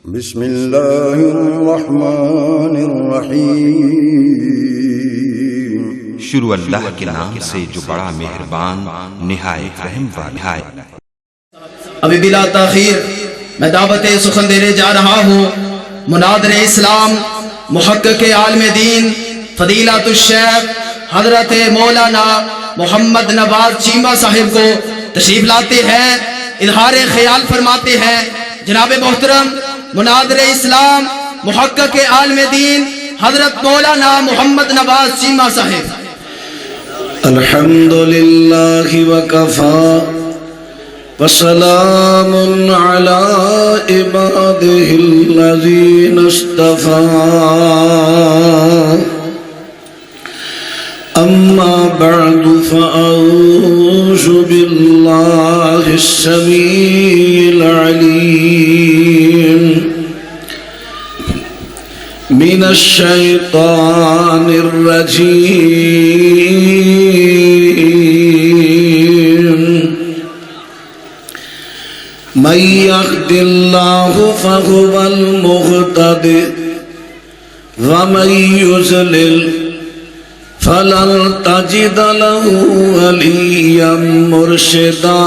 بسم اللہ الرحمن الرحیم۔ شروع اللہ کے نام سے جو بڑا مہربان نہایت رحم والا ہے۔ ابھی بلا تاخیر میں دعوت سخن دینے جا رہا ہوں مناظر اسلام محقق عالم دین فضیلت الشیخ حضرت مولانا محمد نواز چیمہ صاحب کو تشریف لاتے ہیں، اظہار خیال فرماتے ہیں۔ جناب محترم مناظر اسلام محقق عالم دین حضرت مولانا محمد نواز چیمہ صاحب۔ الحمدللہ وکفا وسلام علی عبادہ الذین اصطفى، اما بعد فاعوذ باللہ السمیع العلیم من الشیطان الرجیم، من یهد اللہ فهو المہتد ومن یضلل فلن تجد له ولیا مرشدا۔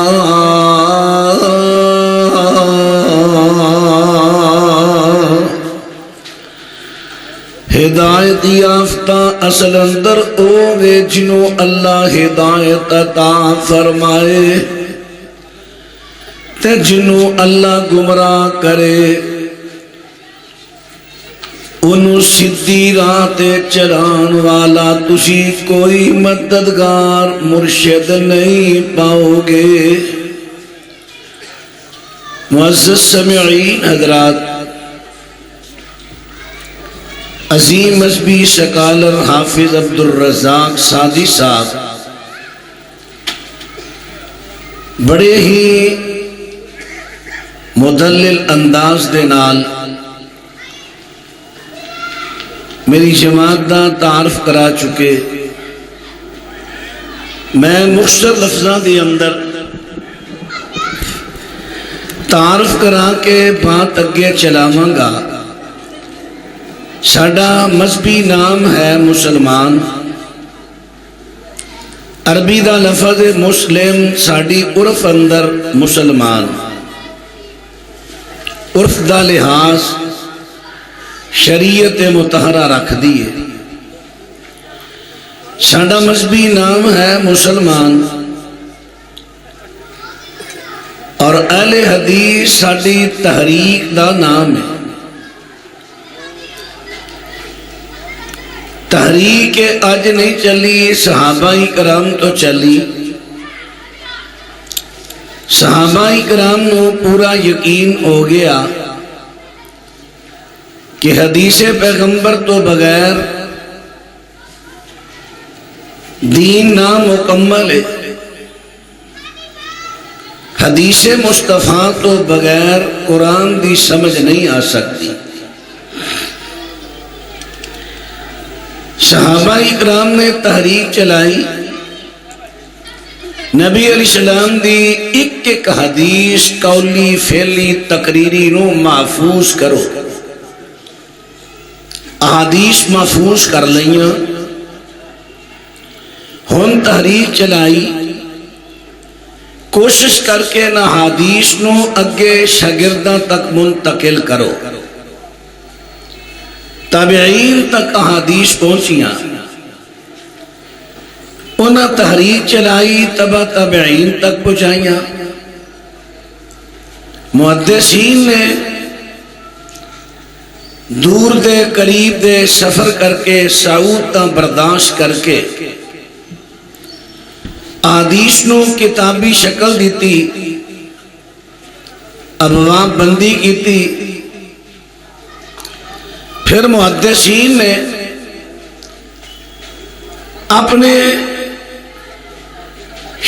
ہدایت یافتہ اصل اندر اوے جنوں اللہ ہدایت عطا فرمائے تے جنوں اللہ گمراہ کرے انہوں سدھی راہ تے چلان والا تسی کوئی مددگار مرشد نہیں پاؤ گے۔ معزز سامعین حضرات، عظیم مذہبی سکالر حافظ عبدالرزاق سعدی صاحب بڑے ہی مدلل انداز دے نال میری جماعت دا تعارف کرا چکے۔ میں مختصر لفظاں دے اندر تعارف کرا کے بات اگے چلاواں گا۔ ساڈا مذہبی نام ہے مسلمان، عربی دا لفظ مسلم، ساڈی عرف اندر مسلمان، عرف دا لحاظ شریعت مطہرہ رکھ دیئے۔ ساڈا مذہبی نام ہے مسلمان اور اہل حدیث ساڈی تحریک دا نام ہے۔ تحریک اج نہیں چلی، صحابہ کرام تو چلی۔ صحابہ کرام نو پورا یقین ہو گیا کہ حدیث پیغمبر تو بغیر دین نامکمل ہے، حدیث مصطفیٰ تو بغیر قرآن دی سمجھ نہیں آ سکتی۔ صحابہ اکرام نے تحریک چلائی، نبی علیہ السلام دی ایک ایک حدیث قولی فعلی تقریری نو محفوظ کرو، احادیث محفوظ کر لئیاں، ہن تحریک چلائی، کوشش کر کے نہ حدیث نو اگے شاگرداں تک منتقل کرو۔ تابعین تک احادیث پہنچیاں، انہاں تحریک چلائی، تبع تابعین تک پہنچائیاں۔ محدثین نے دور دے قریب دے سفر کر کے سعود تا برداشت کر کے احادیث نو کتابی شکل دیتی، ابواب بندی کیتی۔ پھر محدثین نے اپنے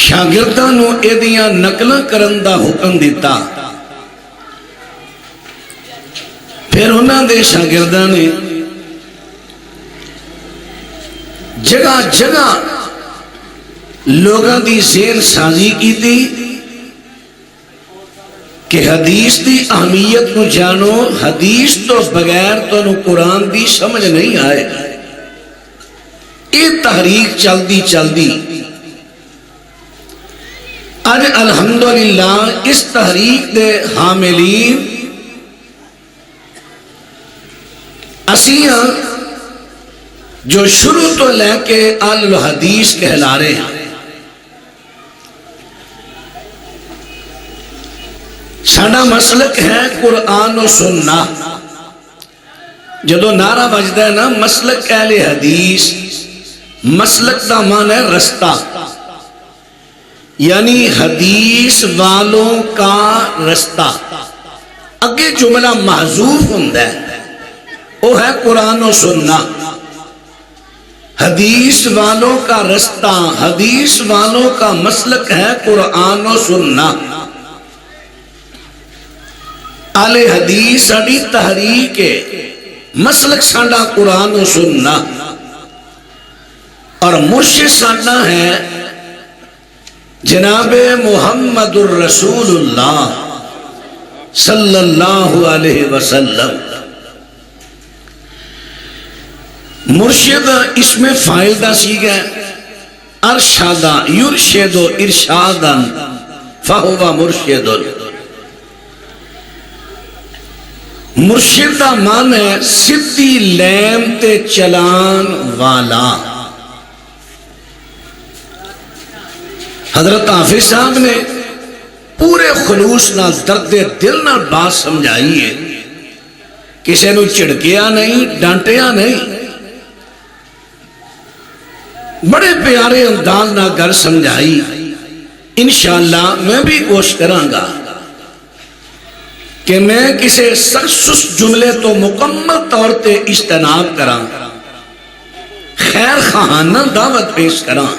شاگرداں نو ایدیاں نقلاں کرن دا حکم دیتا۔ پھر انہاں دے شاگرداں نے جگہ جگہ لوگاں دی ذہن سازی کی تھی کہ حدیث دی اہمیت کو جانو، حدیث تو بغیر تو قرآن دی سمجھ نہیں آئے گا۔ یہ تحریک چلدی چلدی اج الحمدللہ اس تحریک دے حاملین اسیاں جو شروع تو لے کے اہل الحدیث کہلا رہے ہیں۔ ساڈا مسلک ہے قرآن و سننا۔ جدو نعرہ بجدا ہے نا مسلک اہل حدیث، مسلک دا معنی ہے رستہ، یعنی حدیث والوں کا رستہ۔ اگے جملہ محذوف ہوندا ہے، وہ ہے قرآن و سننا۔ حدیث والوں کا رستہ، حدیث والوں کا مسلک ہے قرآن و سننا۔ اہل حدیث ساڈی تحریک ہے، مسلک ساڈا قرآن و سننا، اور مرشد ساڈا ہے جناب محمد الرسول اللہ صلی اللہ علیہ وسلم۔ مرشد اس میں فاعل دا صیغہ ہے، ارشادہ یرشد ارشادا فہو مرشد۔ مرشد دا معنی ہے سدھی لین تے چلان والا۔ حضرت حافظ صاحب نے پورے خلوص نال درد دل نال بات سمجھائی ہے، کسی نو چڑکیا نہیں، ڈانٹیا نہیں، بڑے پیارے انداز نہ گھر سمجھائی۔ انشاءاللہ میں بھی کوشش کراں گا کہ میں کسی سست جملے تو مکمل طور تے اجتناب کراں، خیر خواہانہ دعوت پیش کراں۔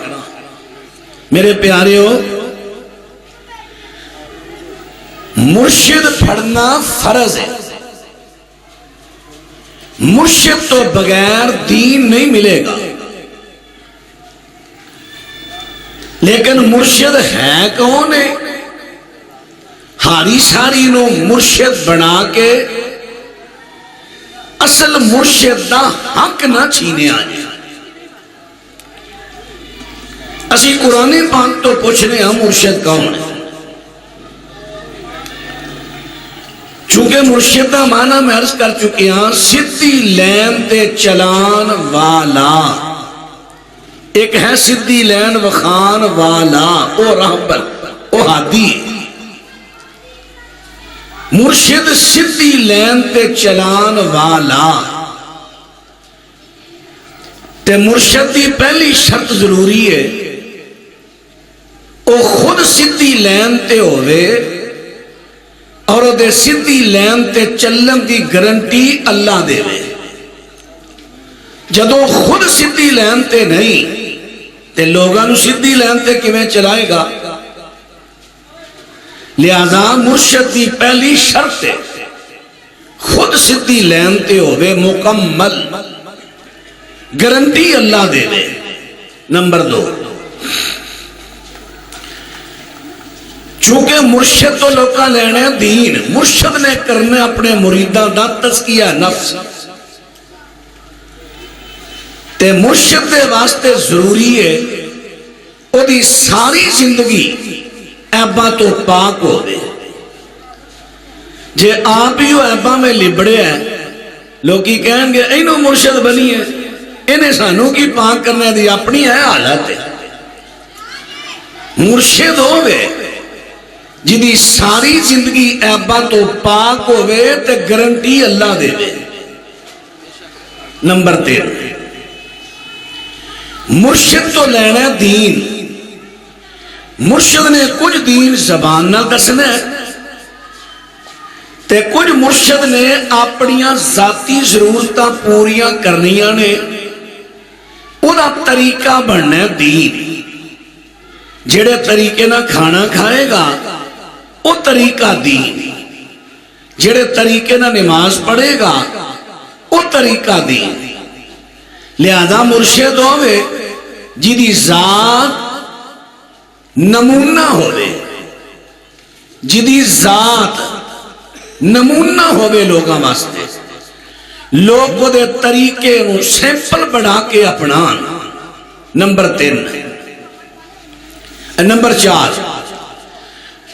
میرے پیاریو، مرشد پڑھنا فرض ہے، مرشد تو بغیر دین نہیں ملے گا۔ لیکن مرشد ہے کون ہے؟ ہاری ساری نو مرشد بنا کے اصل مرشد دا حق نہ چھینے آئے۔ اسی قرآن پاک تو پوچھنے ہم مرشد کون ہے، چونکہ مرشد دا معنی میں عرض کر چکی ہاں سدھی لین تے چلان والا۔ ایک ہے سدھی لین وخان والا، او راہبر، او ہادی۔ مرشد سدھی لین تے چلان والا، تے مرشد دی پہلی شرط ضروری ہے او خود سدھی لین تے ہوئے اور او دے سدھی لین تے چلن دی گارنٹی اللہ دے وے۔ جدو خود سدھی لین تے نہیں تے لوگاں نو سدھی لین تے کیویں چلائے گا؟ لہذا مرشد دی پہلی شرط ہے خود سدھی لین تے ہوئے، مکمل گارنٹی اللہ دے دے۔ نمبر 2، چونکہ مرشد تو لوکاں لینے دین، مرشد نے کرنے اپنے مریداں دا تزکیہ نفس، تے مرشد دے واسطے ضروری ہے او دی ساری زندگی عیباں تو پاک ہو دے۔ جے آپ ہی عیباں میں لبڑے ہیں، لوگی کہیں گے اینو مرشد بنی ہے، انہیں سانوں کی پاک کرنے دی اپنی ہے حالت ہے۔ مرشد ہوئے جدی ساری زندگی عیباں تو پاک ہوئے تے گارنٹی اللہ دے دے۔ نمبر 3، مرشد تو لینا دین، مرشد نے کچھ دین زبان نہ دسنا ہے تے کچھ مرشد نے اپنیاں ذاتی ضرورتاں پوریاں کرنیاں نے، انہاں طریقہ بننا ہے دین۔ جڑے طریقے نہ کھانا کھائے گا وہ طریقہ دین، جڑے طریقے نہ نماز پڑھے گا وہ طریقہ دین۔ لہذا مرشد ہوئے جدی ذات نمونہ ہوئے، جدی ذات نمونہ ہوگے لوگاں واسطے، لوگ وہ دے طریقے نو سیمپل بڑھا کے اپنان۔ نمبر 3۔ نمبر 4،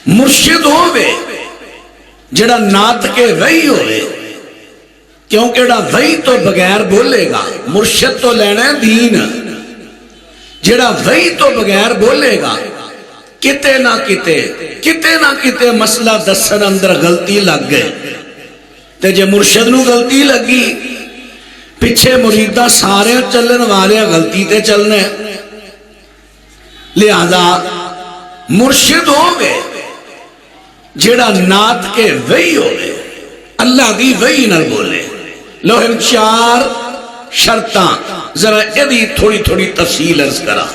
مرشد ہوئے جڑا نات کے وحی ہوئے، کیونکہ جڑا وحی تو بغیر بولے گا، مرشد تو لینا ہے دین، جڑا وحی تو بغیر بولے گا کتے نہ کتے مسئلہ دسن اندر غلطی لگ گئے، تے جے مرشد نو غلطی لگی پچھے مریدہ سارے چلن والے غلطی تے چلنے، لہذا مرشد ہوگے جڑا نات کے وحی ہوگے، اللہ دی وحی نہ بولے۔ لو ہم 4 شرطاں ذرا ایدی تھوڑی تفصیل عرض کرا۔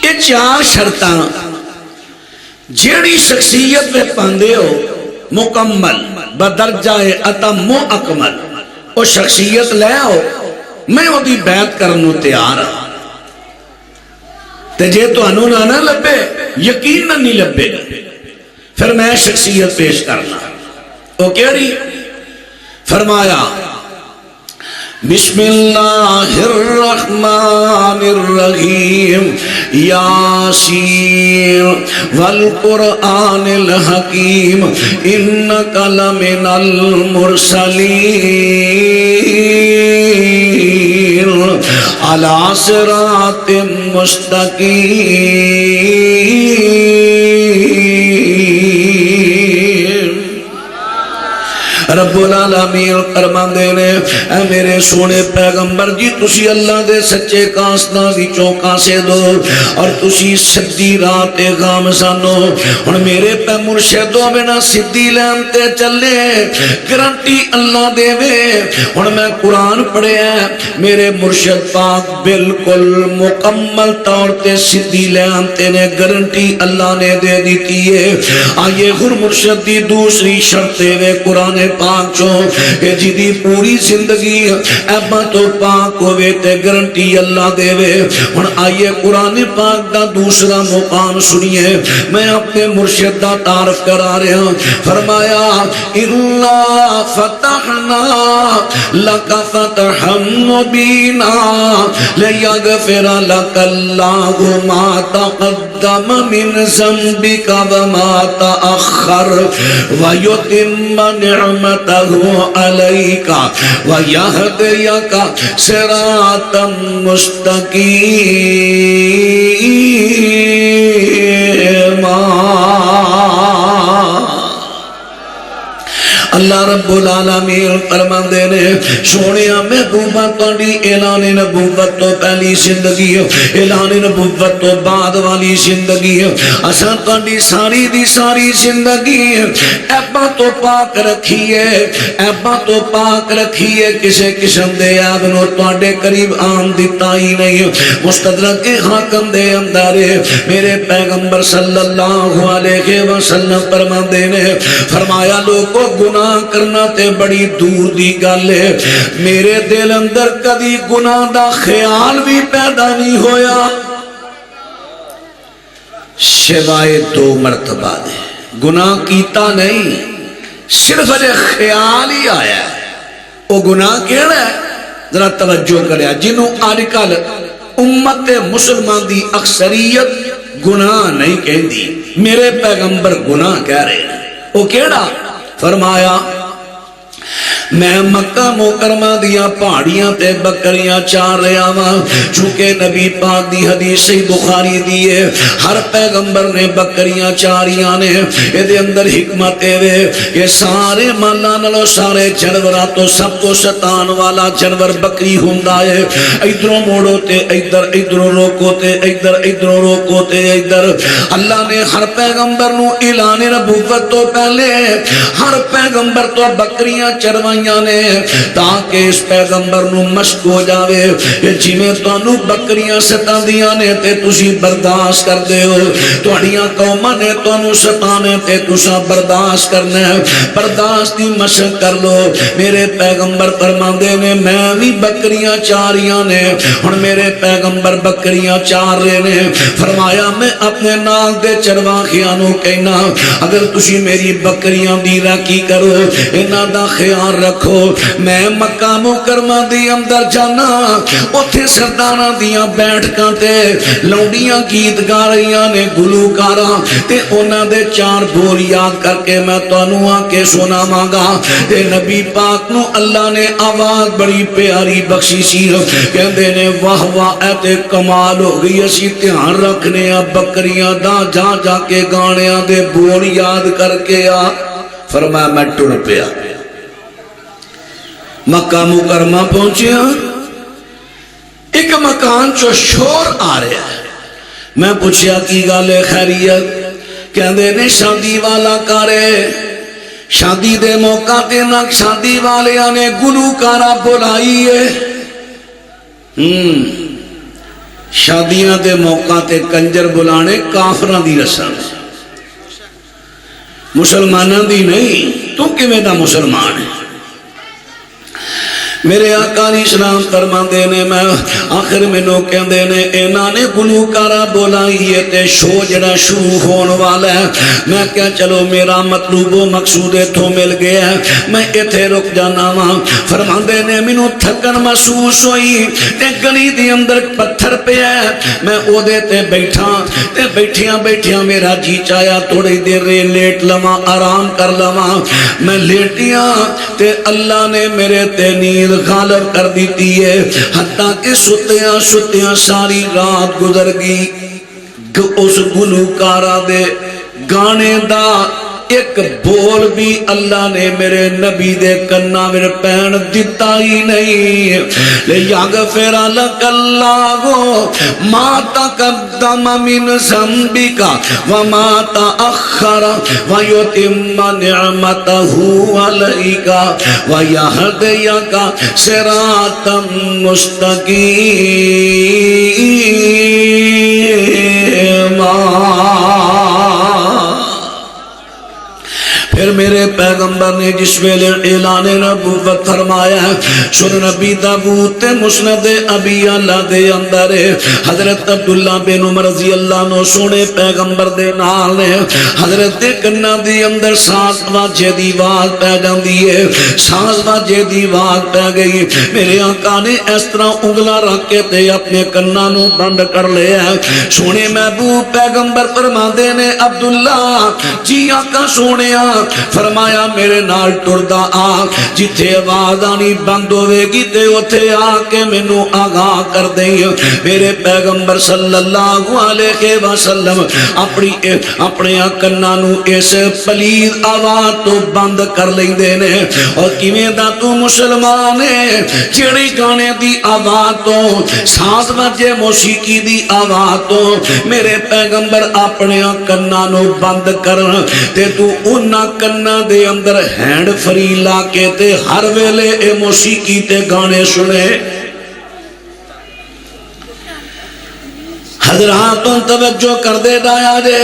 یہ 4 شرطاں جیڑی شخصیت میں پاندے ہو مکمل بدرجہ اتم و اکمل، وہ شخصیت لے آؤ، میں وہ دی بیعت کرنو تیار ہوں۔ تے جے تو انہوں نہ لبے، یقین نہیں لبے، پھر میں شخصیت پیش کرنا۔ وہ کیڑی؟ فرمایا بسم اللہ الرحمن الرحیم یاسین والقرآن الحکیم انک لمن المرسلین علی صراط مستقیم۔ رب العالمین فرماندے نے اے میرے سونے پیغمبر جی تسی اللہ دے سچے کاسنا وچوں کاسے دو اور تسی سدی راہ تے گامزانو۔ ہن میرے پہ مرشدوں میں نہ سدی لین تے چلے، گارنٹی اللہ دے وے۔ ہن میں قرآن پڑھے ہیں، میرے مرشد پاک بالکل مکمل طور تے سدی لین تے نے گارنٹی اللہ نے دے دیتی ہے۔ آئیے غر مرشد دی دوسری شرط وے قرآن پاک چو کہ جدی پوری زندگی ایبا تو پاک ہوئے تے گارنٹی اللہ دے وے۔ ہن آئیے قرآن پاک دا دوسرا مقام سنیے، میں اپنے مرشد دا تعارف کرا رہا ہوں۔ فرمایا اِلَّا فَتَحْنَا لَكَ فَتَحًا مُبِينًا لِيَغْفِرَ لَكَ اللَّهُ مَا تَقَدَّمَ مِنْ ذَنبِكَ وَمَا تَأَخَّرَ وَيُتِمَّ نعمته عليك ويهديك صراطا مستقيما۔ اللہ رب العالمین فرماندے نے سونیا محبوبہ تہاڈی اعلان نبوت تو پہلی زندگی، اعلان نبوت تو بعد والی زندگی، اساں تہاڈی ساری دی ساری زندگی ایباں تو پاک رکھیے، ایباں تو پاک رکھیے، کسے قسم دے عیب نو تہاڈے قریب آن دتا ہی نہیں۔ مستدرک حاکم دے اندر میرے پیغمبر صلی اللہ علیہ وسلم فرماندے نے فرمایا لوگو گناہ کرنا تے بڑی دور دی گل ہے، میرے دل اندر کدی گناہ دا خیال بھی پیدا نہیں ہویا سوائے 2 مرتبہ دے۔ گناہ کیتا نہیں، صرف خیال ہی آیا ہے۔ وہ گناہ کیڑا ہے؟ ذرا توجہ کریا، جنہوں آج کل امت مسلمان دی اکثریت گناہ نہیں کہندی، میرے پیغمبر گناہ کہہ رہے ہیں۔ وہ کیڑا؟ فرمایا میں مکہ مکرمہ دیا پہاڑیاں تے بکریاں چار رہا ہاں، چونکہ نبی پاک دی حدیث بخاری دیئے ہر پیغمبر نے بکریاں چاریاں نے، یہ دے اندر حکمت ہے کہ سارے مالا نلو سارے جنورہ تو سب کو ستان والا جنور بکری ہوندہ ہے۔ ادھروں موڑو تے ادھر، ادھروں روکو تے ادھر، ادھروں روکو تے ادھر۔ اللہ نے ہر پیغمبر نو اعلان نبوت تو پہلے ہر پیغمبر تو بکریاں چروائیں گئیاں نے تاکہ اس پیغمبر نو مشق ہو جاوے جویں تانوں بکریاں ستاندیاں نے تے تسی برداشت کردے ہو تہاڈیاں قوماں نے تانوں ستانے تے تساں برداشت کرنا ہے برداشت دی مشق کر لو میرے پیغمبر فرماندے نے میں بھی بکریاں چاریاں نے ہن میرے پیغمبر بکریاں چار رہے نے فرمایا میں اپنے نال دے چرواخیاں نو کہنا اگر تسی میری بکریاں دی راکھی کرو انہاں دا خیال رکھو میں مکہ مکرمہ دی اندر جانا اوتھے سرداراں دیاں بیٹھکاں تے لونڈیاں گیت گا رہیاں نے گلوکاراں تے انہاں دے چار بول یاد کر کے میں تانوں آ کے سناواں گا تے نبی پاک نو اللہ نے آواز بڑی پیاری بخشی سی کہندے نے واہ واہ اے تے کمال ہو گئی اسی دھیان رکھنے آ بکریاں دا جا جا کے گانیاں دے بول یاد کر کے آ فرمایا میں ٹر پیا مکہ مکرمہ پہنچیا ایک مکان چو شور آ رہا ہے میں پوچھیا کی گالے خیریت کہندے نے شادی والا کارے شادی دے موقع تے نہ شادی والے نے گلوکارا بلائی ہے شادیاں دے موقع تے کنجر بلانے کافراں دی رسم مسلماناں دی نہیں تو کیویں دا مسلمان ہے میرے آقا علیہ السلام فرماندے نے میں آخر مینوں کہندے نے انہاں نے گلوکارا بولائی ہے تے شو جڑا شروع ہون والا ہے میں کہا چلو میرا مطلوب و مقصود اتھوں مل گیا ہے میں ایتھے رک جانا وا فرماندے نے مینوں تھکن محسوس ہوئی تے گلی دے اندر پتھر پیا ہے میں او دے تے بیٹھا تے بیٹھیاں میرا جی چایا تھوڑی دیر لیٹ لواں آرام کر لواں میں لیٹیاں تے اللہ نے میرے تے نیند غالب کر دیتی ہے حتیٰ کہ ستیاں ساری رات گزر گئی اس گلوکارا دے گانے دا ایک بول بھی اللہ نے میرے نبی دے کنا میں پہن دیتا ہی نہیں لیغفر لک اللہ ما تقدم من ذنبک وما تأخر ویتم نعمتہ علیک ویہدیک صراطا مستقیما پھر میرے پیغمبر نے جس ویلے اعلان نبوت فرمایا سن نبی داؤد تے مسند ابی اللہ دے اندر حضرت عبداللہ بن عمر رضی اللہ عنہ سونے پیغمبر دے نال نے حضرت دے کنا دے اندر ساز واجے دی آواز پہ جاندی ہے ساز واجے دی آواز پہ گئی میرے آقا نے اس طرح انگلا رکھ کے تے اپنے کنا نو بند کر لیا سونے محبوب پیغمبر فرماندے نے عبداللہ جی آقا سونیا فرمایا میرے نال ٹردا آ جتھے آواز آنی بند ہوے گی تے اوتھے آ کے مینوں آگاہ کر دیں میرے پیغمبر صلی اللہ علیہ وسلم اپنے کناں نو اس پلید آواز تو بند کر لیندے نے اور کیویں دا تو مسلمان ہے جڑی گانے دی آواز تو ساز واجے موسیقی دی آواز تو میرے پیغمبر اپنے کناں نو بند کرن تے تو انہاں کنا دے اندر ہینڈ فری لا کے تے ہر ویلے اے موسیقی تے گانے سنے حضراتوں توجہ کر دے دایا جے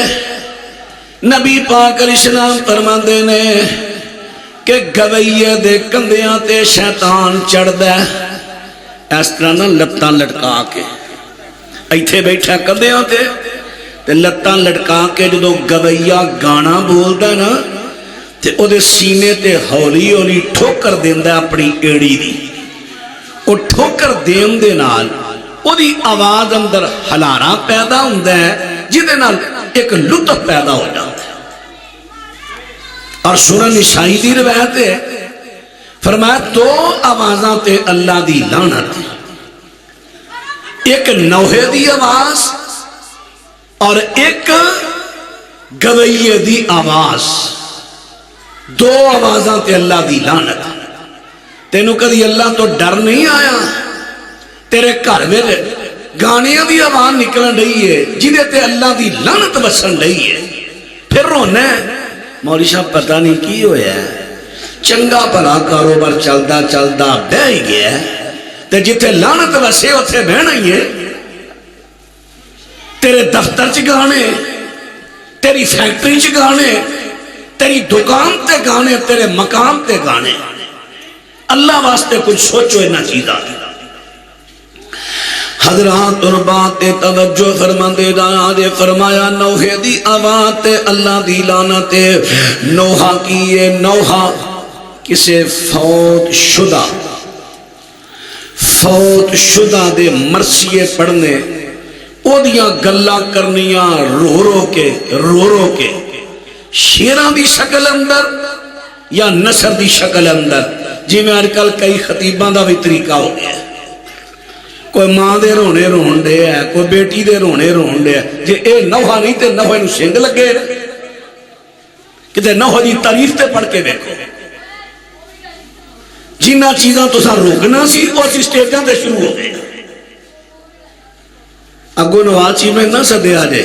نبی پاک علیہ السلام فرماندے نے کہ گویے دے کندیاں تے شیطان چڑھ دے اس طرح نہ لتاں لٹکا کے ایتھے بیٹھا کندیاں تے لتاں لٹکا کے جدو گویا گانا بولدا نا تے او دے سینے تے ہولی ہولی ٹھوکر دیندا اپنی ایڑی دی او ٹھوکر دین دے نال او دی آواز اندر ہلارا پیدا ہوندا ہے جدے نال ایک لطف پیدا ہو جاندا ہے اور سنن نسائی دی روایت ہے فرمایا دو آوازاں تے اللہ دی لعنت ایک نوحے دی آواز اور ایک گویے دی آواز دو آوازاں تے اللہ دی لعنت تینوں کدی اللہ تو ڈر نہیں آیا تیرے گھر میں گانیاں دی آواز نکلن رہی ہے جدے تے اللہ دی لعنت وسن رہی ہے پھر رونا ہے مولوی صاحب پتہ نہیں کی ہویا ہے چنگا بھلا کاروبار چلدا چلدا بہ ہی گیا تے جتھے لعنت وسے اتھے بہنا ہی ہے. تیرے دفتر چ گانے، تیری فیکٹری چ گانے، تیری دکان تے گانے، تیرے مقام تے گانے. اللہ واسطے کچھ سوچو انہاں چیزاں. حضرات اور بات توجہ فرماندے جانا دے فرمایا نوح دی آواز تے اللہ دی لعنت. نوح کی یہ نوح کسے فوت شدہ دے مرثیے پڑھنے او دیاں گلاں کرنیاں رو رو کے شیراں دی شکل اندر یا نثر دی شکل اندر. جی میں آج کل کئی خطیباں دا بھی طریقہ ہو گیا ہے. کوئی ماں دے رونے رون دے ہے، کوئی بیٹی دے رونے رون دے ہے. جی اے نوح نہیں تے نوح نو سنگ لگے کتے نوح دی تعریف تے پڑھ کے دیکھو. جنہ چیزاں تو سا روکنا سی اس سٹیجاں تے شروع ہو گئے. اگو نواز چی میں نہ سدے آجے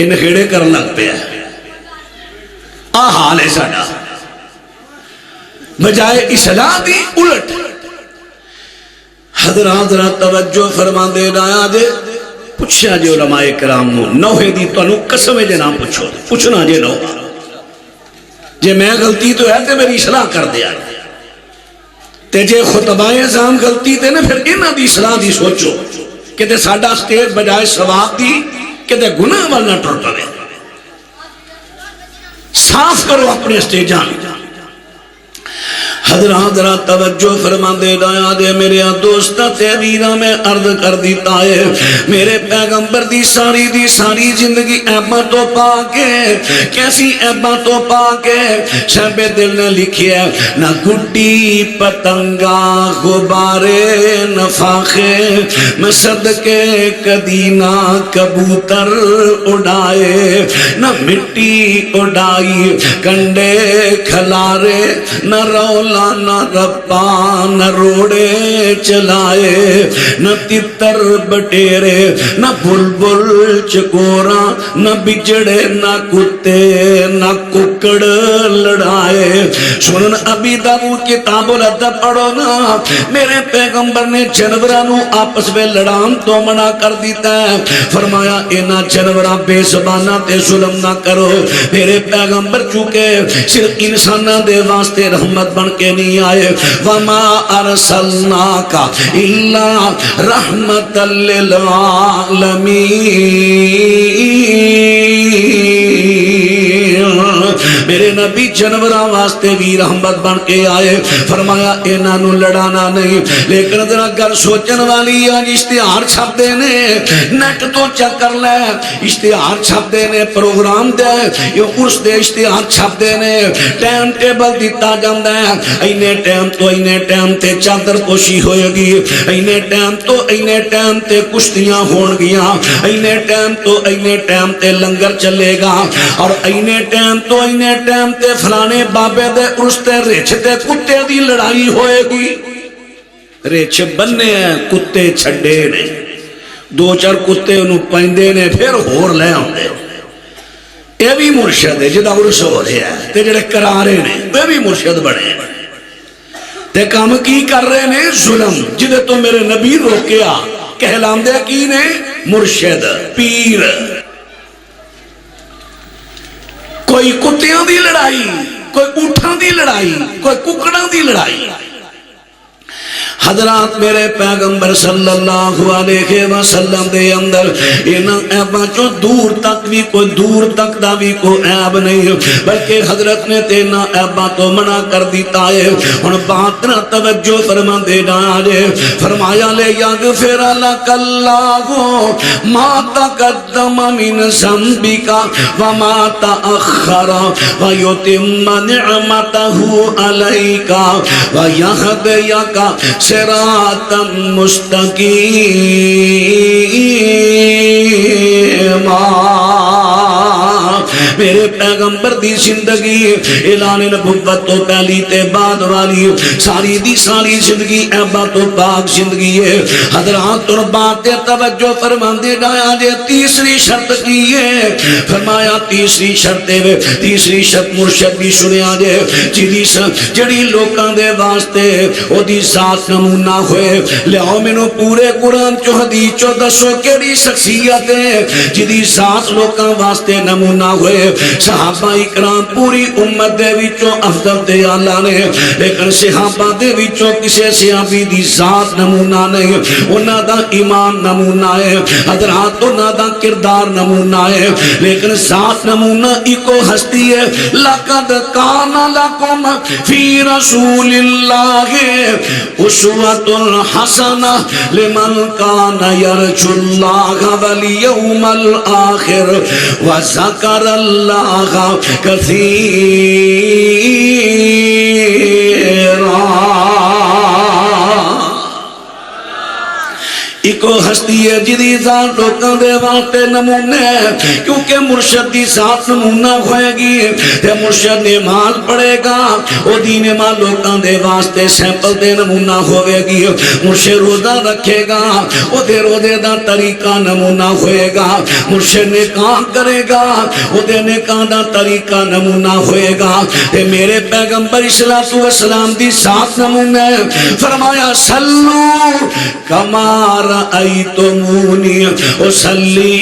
ان خیڑے کرن لگ پہ ہے. حال ہے ساڑا بجائے اصلاح دی الٹ. حضرات توجہ فرما دے رہا جے پوچھا جے علماء کرام نو نوح دی تو انو قسم جے نام پوچھنا جے نو جے میں غلطی تو ہے تے میری اصلاح کر دیا تے جے خطبائے ازام غلطی تے نا پھر انہاں دی اصلاح دی سوچو کہ تے ساڑا سٹیج بجائے ثواب دی کہ تے گناہ والنا ٹر پڑے. صاف کرو اپنے سٹیجاں. حضرات توجہ فرما دے رہا دے میرے دوستہ تیریرہ میں عرض کر دیتا ہے میرے پیغمبر دی ساری زندگی عیباں تو پا کے کیسی عیباں تو پا کے شب دل نے لکھی ہے نہ گڈی پتنگا غبارے نہ فاخے میں صدقے کدی نہ کبوتر اڑائے نہ مٹی اڑائی کنڈے کھلارے نہ رولا نہ رپا نہ روڑے چلائے نہ تتر بٹیرے نہ بلبل چکورا نہ بجڑے نہ کتے نہ ککڑ لڑائے. سنن ابی داؤد کتاب الادب پڑھو نا میرے پیغمبر نے جانوراں آپس میں لڑان تو منع کر دیتا ہے. فرمایا انہاں جانوراں بے زباناں تے ظلم نہ کرو. میرے پیغمبر چونکہ صرف انساناں دے واسطے رحمت بن کے نہیں آئے. وما ارسلناک الا رحمت للعالمین. میرے نبی جانوراں واسطے بھی رحمت بن کے آئے. فرمایا انہاں نو لڑانا نہیں. لیکن ذرا گل سوچن والی آج اشتہار چھپ دے نے نیٹ تو چیک کر لے اشتہار چھپ دے نے پروگرام دے یہ عرس دے اشتہار چھپ دے نے ٹائم ٹیبل دیتا جاندا ہے اینے ٹائم تو اینے ٹائم تے چادر پوشی ہوئے گی اینے ٹائم تو اینے ٹائم تے کشتیاں ہون گیاں اینے ٹائم تو اینے ٹائم تے لنگر چلے گا اور اینے ٹائم تو اینے ٹائم تے فلانے بابے دے عرس تے رچ تے کتے دی لڑائی ہوئے گی. رچ بننے ہیں کتے چھڑے نے 2-4 کتے انہوں پہندے نے پھر ہور لے آندے. یہ بھی مرشد ہے جدہ عرس ہو رہے ہیں تے جڑے کرارے نے وہ بھی مرشد بڑے ہیں تے کام کی کر رہے نے ظلم جدے تو میرے نبی روکیا کہلام دے کی نے مرشد پیر. کوئی کتیاں دی لڑائی کوئی اونٹاں دی لڑائی کوئی ککڑاں دی لڑائی. حضرات میرے پیغمبر صلی اللہ علیہ وسلم دے اندر انہاں عیباں چوں دور تک دا بھی کوئی عیب نہیں بلکہ حضرت نے تینا عیباں تو منع کر دیتا ہے. ہن بات نہ توجہ فرما دے جانے فرمایا لے یغفر لک اللہ ما تقدم من ذنبک وما تأخر ویتم نعمتہ علیک ویہدیک صراطا مستقیما. میرے پیغمبر دی زندگی اعلان نبوت تو پہلی تے بعد والی ساری دی ساری زندگی عیباں تو پاک زندگی ہے حضرات اور بات توجہ فرماندے جایا جے تیسری شرط کی ہے فرمایا تیسری شرط ہے تیسری شرط مرشد بھی سنیا جے جڑی لوکاں دے واسطے او دی ذات نمونہ ہوئے لیاؤ مینوں پورے قرآن چو حدیث چو دسو کیڑی شخصیت ہے جدی ذات لوکاں واسطے نمونہ ہوئے صحابہ اکرام پوری امت دے وچوں افضل تے اعلیٰ نے لیکن صحابہ دے وچوں کسے صحابی دی ذات نمونہ نہیں انہاں دا ایمان نمونہ ہے حضرات انہاں دا کردار نمونہ ہے لیکن ذات نمونہ ایکو ہستی ہے لقد کان لکم فی رسول اللہ اسوۃ حسنہ لمن کان یرجو اللہ والیوم الآخر وذکر اللہ کثیرا ایکو ہستی ہے جدی ذات لوکاں دے واسطے نمونے کیونکہ مرشد دی ذات نمونہ ہوئے گی تے مرشد نماز پڑھے گا او دی نماز لوکاں دے واسطے سیمپل دے نمونہ ہوئے گی مرشد روزہ رکھے گا او دے روزے دا طریقہ نمونہ ہوئے گا مرشد نکاح کرے گا او دے نکاح دا طریقہ نمونہ ہوئے گا تے میرے پیغمبر صلی اللہ علیہ وسلم دی ذات نمونے فرمایا صلو کما رأیتمونی اصلی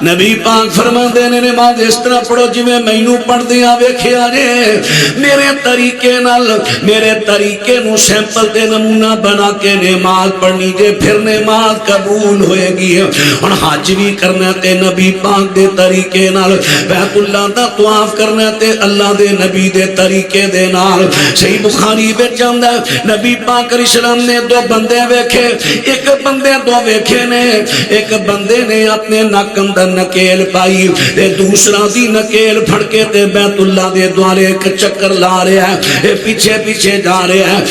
نبی پاک فرماندے نے نماز اس طرح پڑھو جی میں مینوں پڑھ دیا ویکھیا جے میرے طریقے نو سیمپل تے نمونہ بنا کے نماز پڑھنی جے پھر نماز قبول ہوئے گی ہن حج بھی کرنا تے نبی پاک دے طریقے نال بیت اللہ دا طواف کرنا تے اللہ دے نبی دے طریقے دے نال صحیح بخاری وچ آندا نبی پاک علیہ السلام نے دو بندے ویکھے ایک بندے دو ویکھے نے ایک بندے نے اپنے نک اندر نکیل پائی تے دوسرا دی نکیل پھڑ کے تے بیت اللہ دے دوارے ایک چکر لا رہا ہے پیچھے پیچھے جا رہا ہے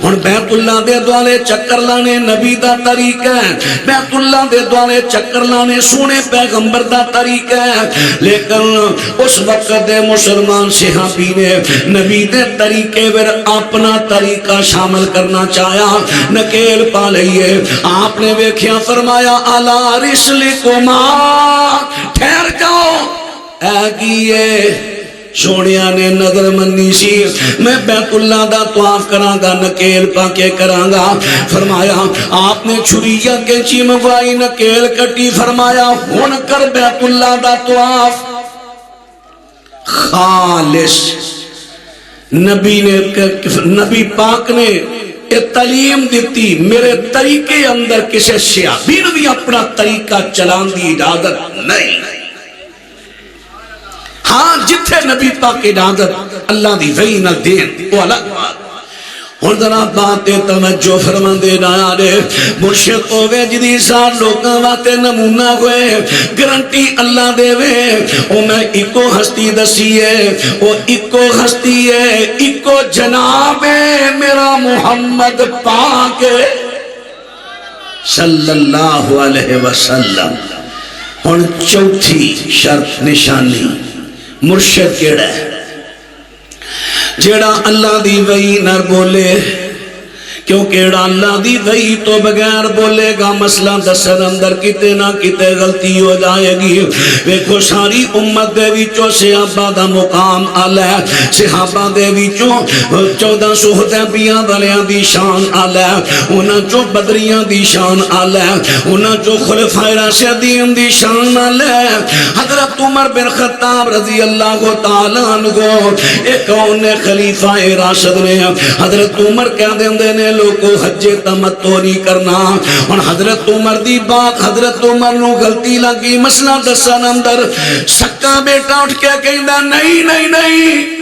ہن بیت اللہ دے دوارے چکر لانے نبی دا طریقہ ہے بیت اللہ دے دوارے چکر لانے سونے پیغمبر دا طریقہ ہے لیکن اس وقت دے مسلمان صحابی نے نبی دے طریقے ور اپنا طریقہ شامل کرنا چاہیا نکیل پا لئیے آپ نے ویکھیا فرمایا الا رسلکما ٹھہر جاؤ اے کیے سونیا نے نظر منی سی میں بیت اللہ دا طواف کراں گا نکیل پا کے کراں گا فرمایا آپ نے چھریا کے چموائی نکیل کٹی فرمایا ہن کر بیت اللہ دا طواف خالص نبی پاک نے تعلیم دیتی میرے طریقے اندر کسی صحابی نے بھی اپنا طریقہ چلان دی اجازت نہیں ہاں جتھے نبی پاک اجازت اللہ دی وحی نہ دین وہ الگ بات اور ذرا باتیں توجہ فرماندے نہ آرے مرشد ہوئے جدی سار لوگاں واتے نمونہ ہوئے گرنٹی اللہ دے وے او میں ایکو ہستی دسی ہے او ایکو ہستی ہے ایکو جناب میرا محمد پاک صلی اللہ علیہ وسلم ہن چوتھی شرط نشانی مرشد کیڑا ہے جیڑا اللہ دی وحی نہ بولے کیونکہ اللہ دی وحی تو بغیر بولے گا مسئلہ دسن اندر کتے نہ کتے غلطی ہو جائے گی ویکھو ساری امت دے وچوں صحابہ دا مقام اعلی ہے صحابہ دے وچوں 1400 حدیبیہ والیاں دی شان اعلی ہے انہاں چوں بدریاں دی شان اعلی ہے انہاں چوں خلفائے راشدین دی شان اعلی ہے حضرت عمر بن خطاب رضی اللہ تعالی عنہ ایک کون خلیفہ راشد نے حضرت عمر کہہ دیندے نے لوگوں حج تمتع نہیں کرنا اور حضرت عمر دی بات حضرت عمر نو غلطی لگی مسئلہ دسن اندر سکا بیٹا اٹھ کے کہندا نہیں نہیں نہیں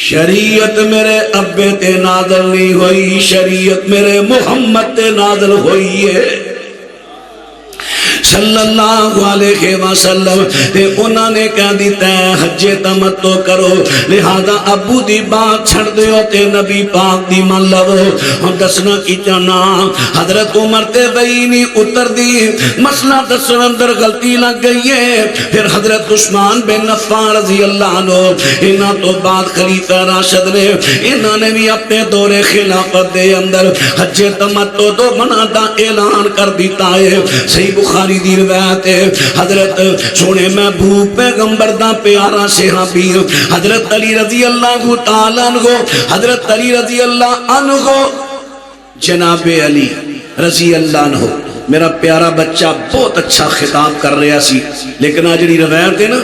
شریعت میرے ابے تے نازل نہیں ہوئی شریعت میرے محمد تے نازل ہوئی ہے صلی اللہ علیہ وسلم تے انہاں نے کہہ دیتا ہے حج تمتع کرو، لہذا ابو دی بات چھڑ دیو تے نبی پاک دی من لو۔ ہم دسنا کی جانا حضرت عمر تے وہی نہیں اتر دی، مسئلہ دسن اندر غلطی لگ گئی ہے۔ پھر حضرت عثمان بن عفان رضی اللہ عنہ انہاں تو بعد خلیفہ راشد نے، انہاں نے بھی اپنے دور خلافت دے اندر حج تمتع تو منع دا اعلان کر دیتا ہے۔ صحیح بخاری دی روایت ہے، حضرت سونے محبوب پیغمبر دا پیارا صحابی حضرت علی رضی اللہ تعالیٰ عنہ، حضرت علی رضی اللہ عنہ، جناب علی رضی اللہ عنہ میرا پیارا بچہ بہت اچھا خطاب کر رہا سی، لیکن آج جڑی روایت ہے نا،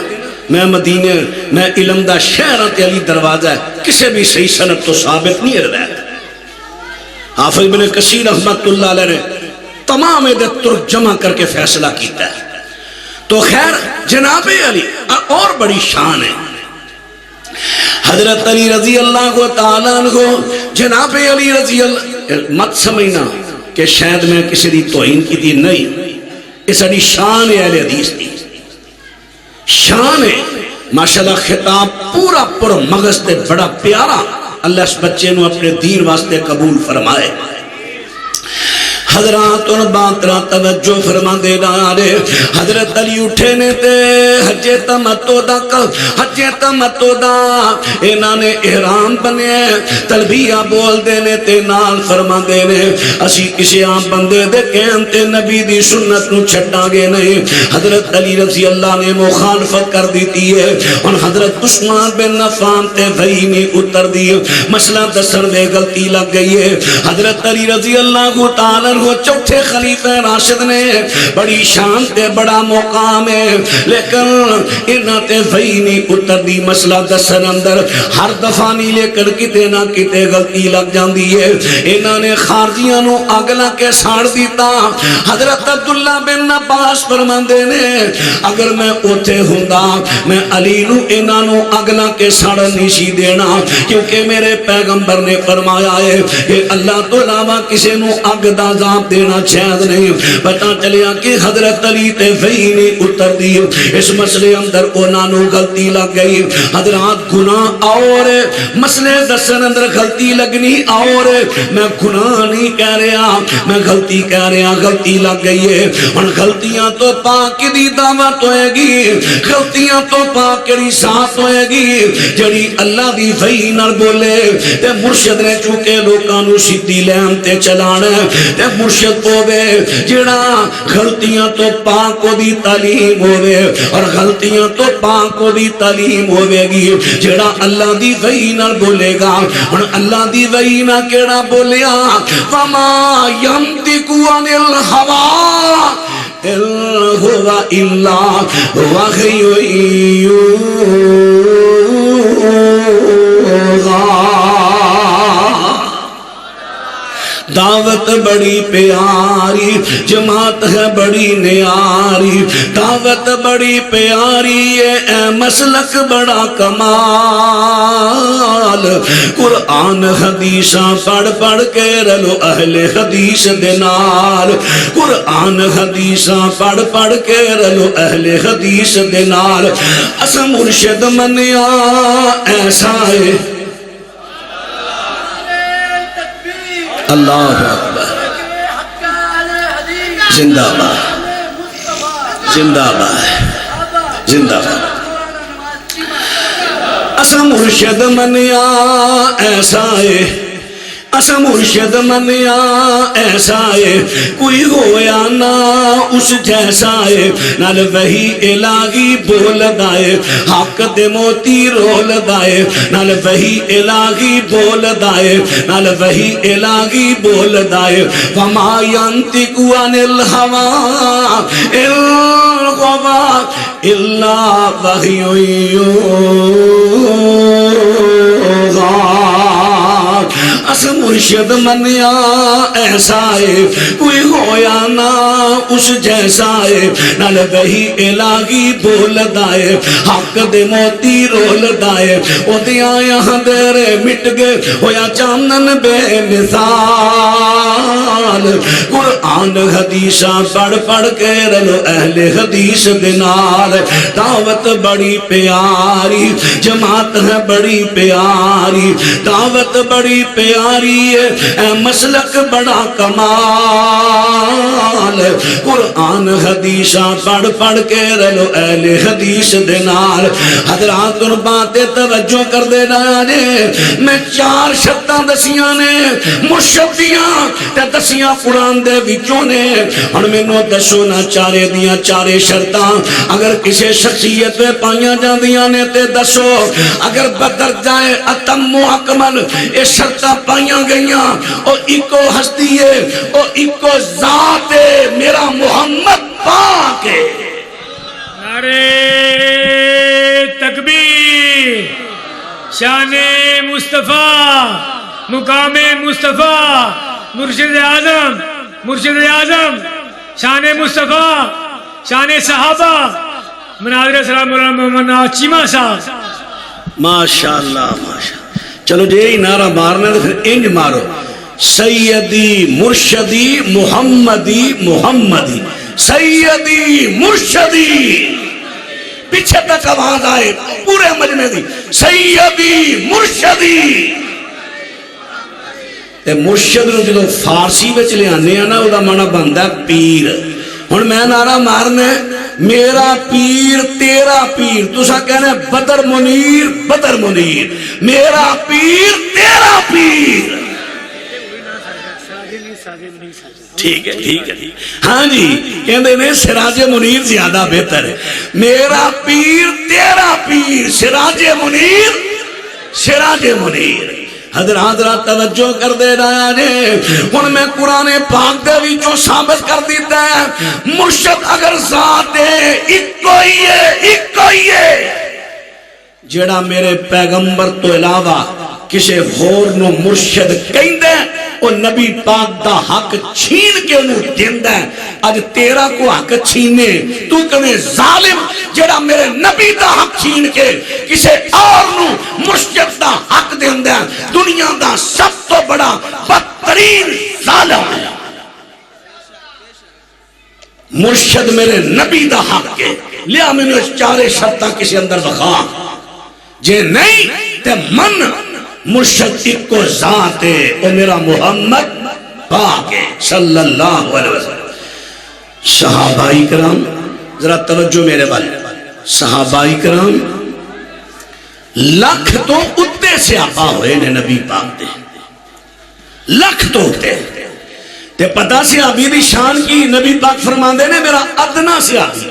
میں مدینے میں علم دا شہر تے علی دروازہ ہے، کسے بھی صحیح سند تو ثابت نہیں ہے روایت۔ حافظ ابن کثیر رحمت اللہ علیہ نے تمام عدد ترک جمع کر کے فیصلہ کیتا ہے۔ تو خیر جناب علی اور بڑی شان ہے، حضرت علی رضی اللہ تعالیٰ عنہ، جناب علی رضی اللہ، مت سمجھنا کہ شاید میں کسی دی توہین کی دی، نہیں، یہ ساری شان ہے اہل حدیث دی، شان ہے ماشاءاللہ۔ خطاب پورا پر مغز تے بڑا پیارا، اللہ اس بچے نو اپنے دین واسطے قبول فرمائے۔ حضرات ان بات را توجہ فرما دے رہے، حضرت علی اٹھے نے تے حج تمتع دا حج تمتع دا انہاں نے احرام بنے تلبیہ بول دے نے تے نال فرما دے نے اسی کسی عام بندے دے کہن تے نبی دی سنت نو چھڈاں گے نہیں۔ حضرت علی رضی اللہ نے مخالفت کر دیتی ہے، اور حضرت عثمان بن عفان تے وہی نہیں اتر دی، مسئلہ دسن دے غلطی لگ گئی ہے۔ حضرت علی رضی اللہ تعالی وہ چوتھے خلیفہ راشد نے، بڑی شان تے بڑا مقام ہے، لیکن انہاں تے وہی نہیں اتر دی، مسئلہ دسن اندر ہر دفعہ نہیں، لیکن کتے نہ کتے غلطی لگ جاندی ہے۔ انہاں نے خارجیاں نو اگ لا کے ساڑ دیتا۔ حضرت عبداللہ بن عباس فرماندے نے اگر میں اوتھے ہوندا میں علی نو انہاں نو اگ لا کے ساڑ نہیں سی دینا، کیونکہ میرے پیغمبر نے فرمایا ہے کہ اللہ تو علاوہ کسی نو اگ دا عذاب دینا چاہد نہیں۔ پتہ چلیا کہ حضرت علی تے وہی نہیں اتر دی، اس مسئلے اندر انہاں نو غلطی لگ گئی۔ حضرات گناہ اور مسئلے دسن اندر غلطی لگنی اور میں گناہ نہیں کہہ رہا، میں غلطی کہہ رہا، غلطی لگ گئی ہے۔ اور غلطیاں تو پاک دی دعوت ہوئے گی، غلطیاں تو پاک دی ساتھ ہوئے گی جڑی اللہ دی وحی نال بولے تے مرشد نے چونکہ لوکاں نو سیدھی لین تے چلانا تے مرشد ہوے جڑا غلطیاں تو پاک دی تعلیم ہوے، اور غلطیاں تو پاک دی تعلیم ہوے گی جڑا اللہ دی وحی نال بولے گا۔ اور اللہ دی وحی نال کیڑا بولیا، وما ينطق عن الهوى إن هو إلا وحي يوحى۔ دعوت بڑی پیاری، جماعت ہے بڑی نیاری، دعوت بڑی پیاری اے مسلک بڑا کمال، قرآن حدیثاں پڑھ پڑھ کے رلو اہل حدیث دے نال، قرآن حدیثاں پڑھ پڑھ کے رلو اہل حدیث دے نال، اسا مرشد منیا ایسا ہے۔ اللہ اکبر، زندہ باد، زندہ باد، زندہ باد۔ اسا مرشد منیا ایسا ہے، اسا مرشد منیا ایسا ہے، کوئی ہویا نہ اس جیسا ہے، نال وحی الہی بول دائے، حق دے موتی رول دائے، نال وحی الہی بول دائے، نال وحی الہی بول دائے، وما ينطق عن الهوى إن هو إلا وحي يوحى۔ اسم مرشد منیا ایسا ہے کوئی ہویا نہ اس جیسا ہے نال وہی الہی بول دائے حق دے موتی رول دائے او دیاں یہاں دیرے مٹ گئے ہویا چانن بے مثال قرآن حدیثاں پڑھ پڑھ کے رلو اہل حدیث دنال دعوت بڑی پیاری جماعت ہے بڑی پیاری دعوت بڑی پیاری ہے اے مسلک بڑا کمال قرآن حدیثاں پڑھ پڑھ کے رلو اہل حدیث دنال حضرات ان باتیں توجہ کر دینا جے میں 4 شرطاں دسیاں نے مرشدیاں تے دسیاں قرآن دے وچوں نے ہن مینوں دسو نہ چارے دیاں 4 شرطاں اگر کسی شخصیت میں پائیاں جاندیاں نے تے دسو اگر بدر جائے اتم و اکمل یہ شرطاں پائیاں گئیاں او ایکو ہستی ہے او ایکو ذات ہے میرا محمد پاک ہے نعرے تکبیر شان مصطفیٰ مقام مصطفیٰ مرشد اعظم شان مصطفیٰ شان صحابہ مناظر سلام مولانا محمد نواز چیمہ صاحب ماشاءاللہ ماشاءاللہ چلو جی نعرہ مارنا تو پھر انج مارو سیدی مرشدی محمدی محمدی سیدی مرشدی پیچھے تک آواز آئے پورے مجمع دی سیدی مرشدی تے مرشد نو جدو فارسی وچ لے آنے نا او دا معنی بندا پیر ہن میں نعرہ مارنا میرا پیر تیرا پیر تسا کہنا بدر منیر میرا پیر تیرا پیر ٹھیک ہے ہاں جی کہندے نے سراج منیر زیادہ بہتر ہے میرا پیر تیرا پیر سراج منیر حضرات توجہ کر دے رہا ہے ہن میں قرآن پاک دے وچوں ثابت کر دیتا ہے مرشد اگر ذات ہے اکو ہی ہے جڑا میرے پیغمبر تو علاوہ کسے غور نو مرشد کہندے او نبی پاک دا حق چھین کے انہوں دیندہ ہے آج تیرا کو حق چھینے تو کہنے ظالم جڑا میرے نبی دا حق چھین کے کسے اور نو مرشد دا حق دیندہ ہے دنیا دا سب تو بڑا بدترین ظالم ہے مرشد میرے نبی دا حق کے لیا میں نے 4 شرطہ کسی اندر بخوا جے نہیں تے من مرشد کو ذات ہے او میرا محمد پاک ہے صلی اللہ علیہ وسلم صحابہ کرام ذرا توجہ میرے والے صحابہ کرام لکھ تو اتے سے آپا ہوئے نے نبی پاک دے لکھ تو اتے تے پتہ سے آبی دی شان کی نبی پاک فرمان دے نے میرا ادنا سے آبی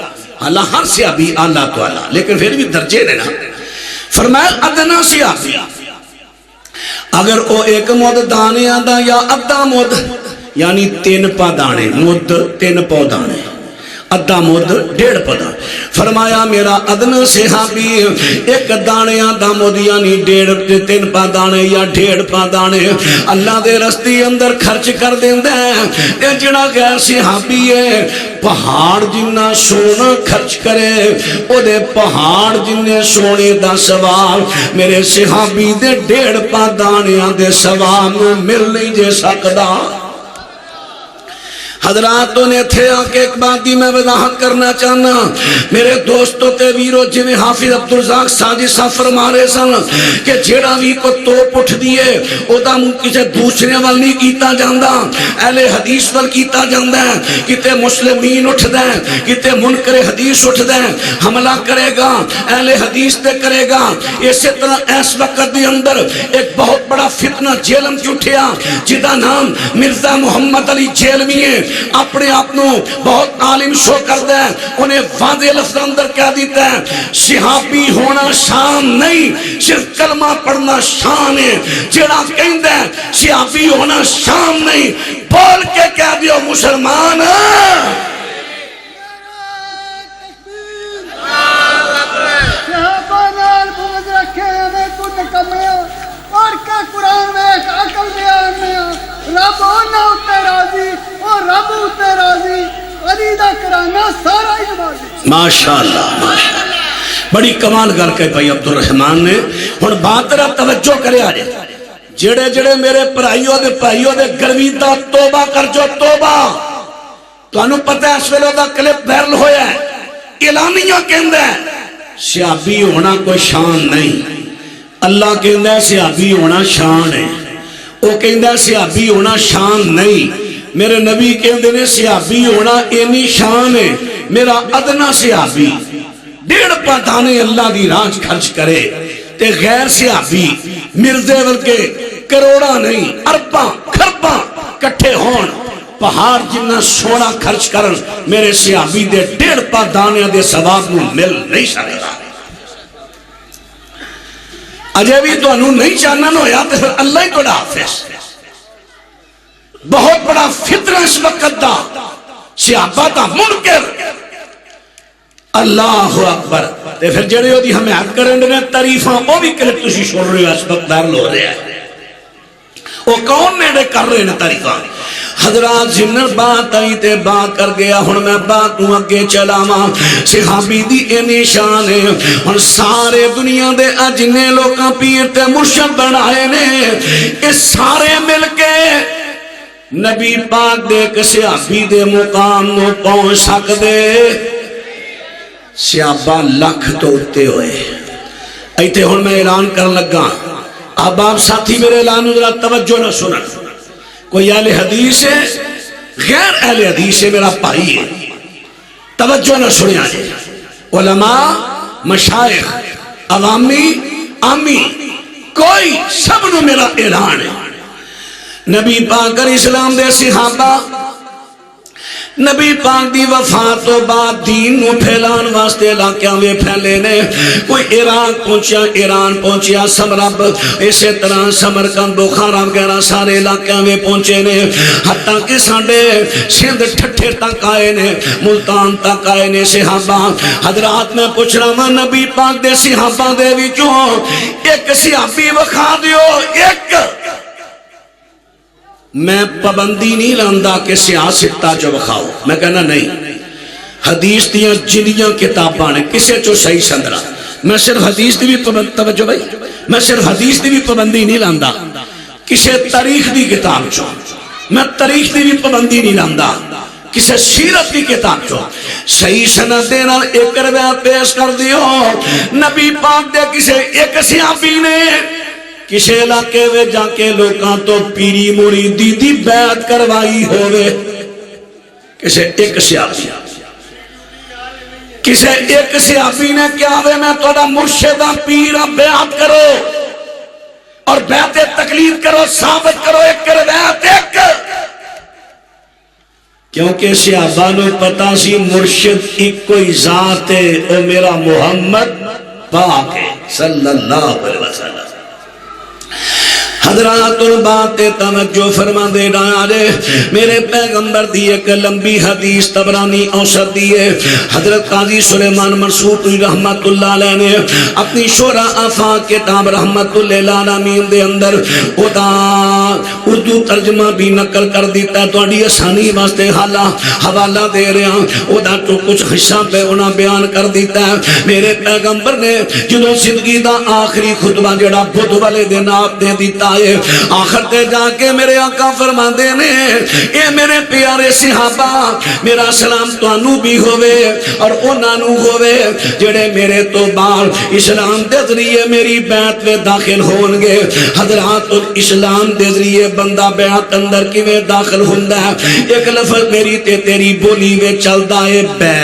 اللہ ہر سے آبی اللہ تو اللہ لیکن پھر بھی درجے نے نا فرمایا ادنا سے آبی اگر او ایک مد دانے آدھا یا ادھا مد یعنی 3 پا دانے مد 3 پا دانے ادھا مد 1.5 پا دانے فرمایا میرا ادنا صحابی ایک دانے آدھا مد یعنی 3 پا دانے یا 1.5 پا دانے اللہ دے رستی اندر خرچ کر دیندے ہیں اے جڑا غیر صحابی ہے پہاڑ جنہ سونا خرچ کرے او دے پہاڑ جنہ سونے دا سواب میرے صحابی دے 1.5 پا دانیاں دے سواب مل نہیں جے سکدا حضراتوں نے تھے آکے ایک بات دی میں وضاحت کرنا چاہنا میرے دوستوں تے ویرو جنہیں حافظ عبدالرزاق ساجد صاحب فرما رہے سن کہ جیڑا بھی کو توپ اٹھ دیئے او دا کسے دوسرے وال نہیں کیتا جاندہ اہل حدیث وال کیتا جاندہ کتے مسلمین اٹھ دیں کتے منکر حدیث اٹھ دیں حملہ کرے گا اہل حدیث تے کرے گا اسی طرح اس وقت دی اندر ایک بہت بڑا فتنہ جیلم کی اٹھیا جدا نام مرزا محمد علی جیلمی ہے اپنے اپنوں بہت عالم شو کر دیں انہیں واضح لفظ اندر کہہ دیتا ہے صحابی ہونا شان نہیں صرف کلمہ پڑھنا شان ہے جڑا کہندہ ہے صحابی ہونا شان نہیں بول کے کہہ دیو مسلمان اور کیا قرآن میں عقل بیان میں ماشاءاللہ ماشاءاللہ بڑی کمال کر کے بھائی عبد الرحمان نے ہن بات ذرا توجہ کرے آ جڑے جڑے میرے بھائیوں دے گرویدہ توبہ کر جو توبہ تانوں پتہ ہے اس ویلے دا کلپ وائرل ہویا ہے اعلانیہ کہندا ہے صحابی ہونا کوئی شان نہیں اللہ کہندا ہے صحابی ہونا شان ہے وہ کہندا ہے صحابی ہونا شان نہیں میرے نبی کہندے نے صحابی ہونا اینی شان ہے میرا ادنا صحابی 1.5 پتانے اللہ دی راہ خرچ کرے تے غیر صحابی مرزے ورگے کروڑا نہیں ارباں خرباں کٹھے ہون پہاڑ جنہ سونا خرچ کرن میرے صحابی دے 1.5 پتانے دے ثواب نو مل نہیں سکتا اجے بھی تو انہوں نہیں چانن ہویا تو پھر اللہ ہی تو حافظ بہت بڑا فتنہ اس وقت دا صحابہ دا منکر اللہ اکبر تے پھر جڑے ہو دی ہمیں حق کرنے نے تعریفاں وہ بھی کلپ تسی سن رہے ہو اس وقت وائرل ہو رہے ہیں وہ کون نے کر رہے ہیں تعریفاں حضرات جنر بات آئی تے بات کر گیا ہن میں بات نو اگے چلاواں صحابی دی اینی شان ہے ہن سارے دنیا دے اجنے لوکاں پیر تے مرشد بنائے نے اے سارے مل کے نبی پاک دے کہ صحابی دے مقام نو پہنچ سکدے صحابہ لکھ توڑتے ہوئے ایتے ہن میں اعلان کرن لگا اب آپ ساتھی میرے اعلان ذرا توجہ نہ سنن کوئی اہل حدیث ہے غیر اہل حدیث ہے میرا بھائی ہے توجہ نہ سنیا جائے علماء مشائخ عوامی عامی کوئی سب نو میرا اعلان ہے نبی پاک علیہ السلام دے صحابہ نبی پاک دی وفات تو بعد دین نو پھیلان واسطے علاقیاں میں پھیلے نے کوئی عراق پہنچیا ایران پہنچیا سمرب اسی طرح سمرقند بخارا وغیرہ سارے علاقیاں میں پہنچے نے حتیٰ کہ ساڈے سندھ ٹھٹھے تک آئے نے ملتان تک آئے نے صحابہ حضرات میں پوچھ رہا ہوں نبی پاک دے صحابہ دے وچوں ایک صحابی وکھا دیو ایک میں پابندی نہیں لاندا کہ سیاستہ جو بخاؤ میں کہنا نہیں حدیث دیاں جنیاں کتاباں نے کسے چو صحیح سندرا میں صرف حدیث دی بھی توجہ بھائی میں صرف حدیث دی بھی پابندی نہیں لاندا کسے تاریخ دی کتاب چو میں تاریخ دی بھی پابندی نہیں لاندا کسے سیرت دی کتاب چو صحیح سند دے نال ایک روایت پیش کر دیو نبی پاک دے کسے ایک صحابی نے کسے علاقے میں جا کے لوکاں تو پیری مریدی دی بیعت کروائی ہوئے کسے ایک صحابی کسے ایک صحابی نے کیا ہوئے میں توڑا مرشدہ پیرہ بیعت کرو اور بیعت تقلید کرو ثابت کرو ایک روایت ایک کیونکہ صحابانوں پتا سی مرشد ایک کوئی ذات ہے او میرا محمد پاک ہے صلی اللہ علیہ وسلم حضرات بات توجہ فرما دے ڈالے میرے پیغمبر دی ایک لمبی حدیث طبرانی اوسط دیئے حضرت قاضی سلیمان مرسوطی رحمت اللہ علیہ نے اپنی شورا آفاق کتاب رحمت اللہ عالمین دے اندر ادا اردو ترجمہ بھی نقل کر دیتا ہے تو اڈی آسانی واسطے حوالہ دے رہے ہیں ادا تو کچھ حصہ پہ انہاں بیان کر دیتا ہے میرے پیغمبر نے جنہوں زندگی دا آخری خطبہ جڑا بدھ والے دن آپ دے دیتا ہے آخر تے جا کے میرے آقا فرماندے نے اے میرے پیارے صحابہ میرا سلام توانو بھی ہوئے اور انانو ہوئے جڑے میرے تو بار اسلام دے ذریعے میری بیعت میں داخل ہونگے حضرات اسلام دے ذریعے بندہ بیعت اندر کی میں داخل ہوندہ ہے ایک لفظ میری تے تیری بولی میں چل دائے بے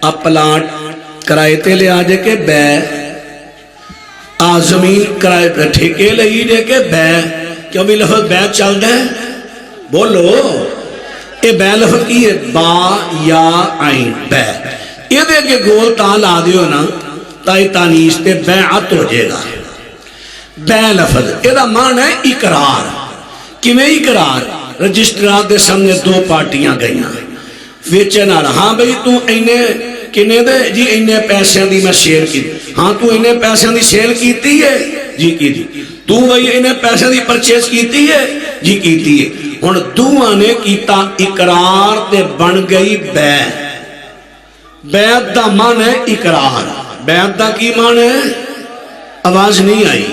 اب پلاٹ کرائے تے لے آجے کے بے زمین کرائے ٹھیکے لئی دے کے بے کیوں بھی لفظ بے چل دے بولو اے بے لفظ کی ہے با یا عین بے یہ دے کے گول تال آدھے ہو نا تائی تانیس تے بیعت ہو جائے گا بے لفظ یہ دا معنی ہے اقرار کیویں اقرار رجسٹرات دے سامنے 2 پارٹیاں گئیاں ویچے نہ رہا ہاں بھئی تو اینے کنے دے جی انہیں پیسے دی میں شیئر کی ہاں تو انہیں پیسے دی شیئر کیتی ہے جی کی دی تو وہی انہیں پیسے دی پرچیز کیتی ہے جی کیتی ہے ان دوہاں نے کیتا اقرار تے بن گئی بے بیعت دا مان ہے اقرار. بیعت دا کی مان ہے؟ آواز نہیں آئی.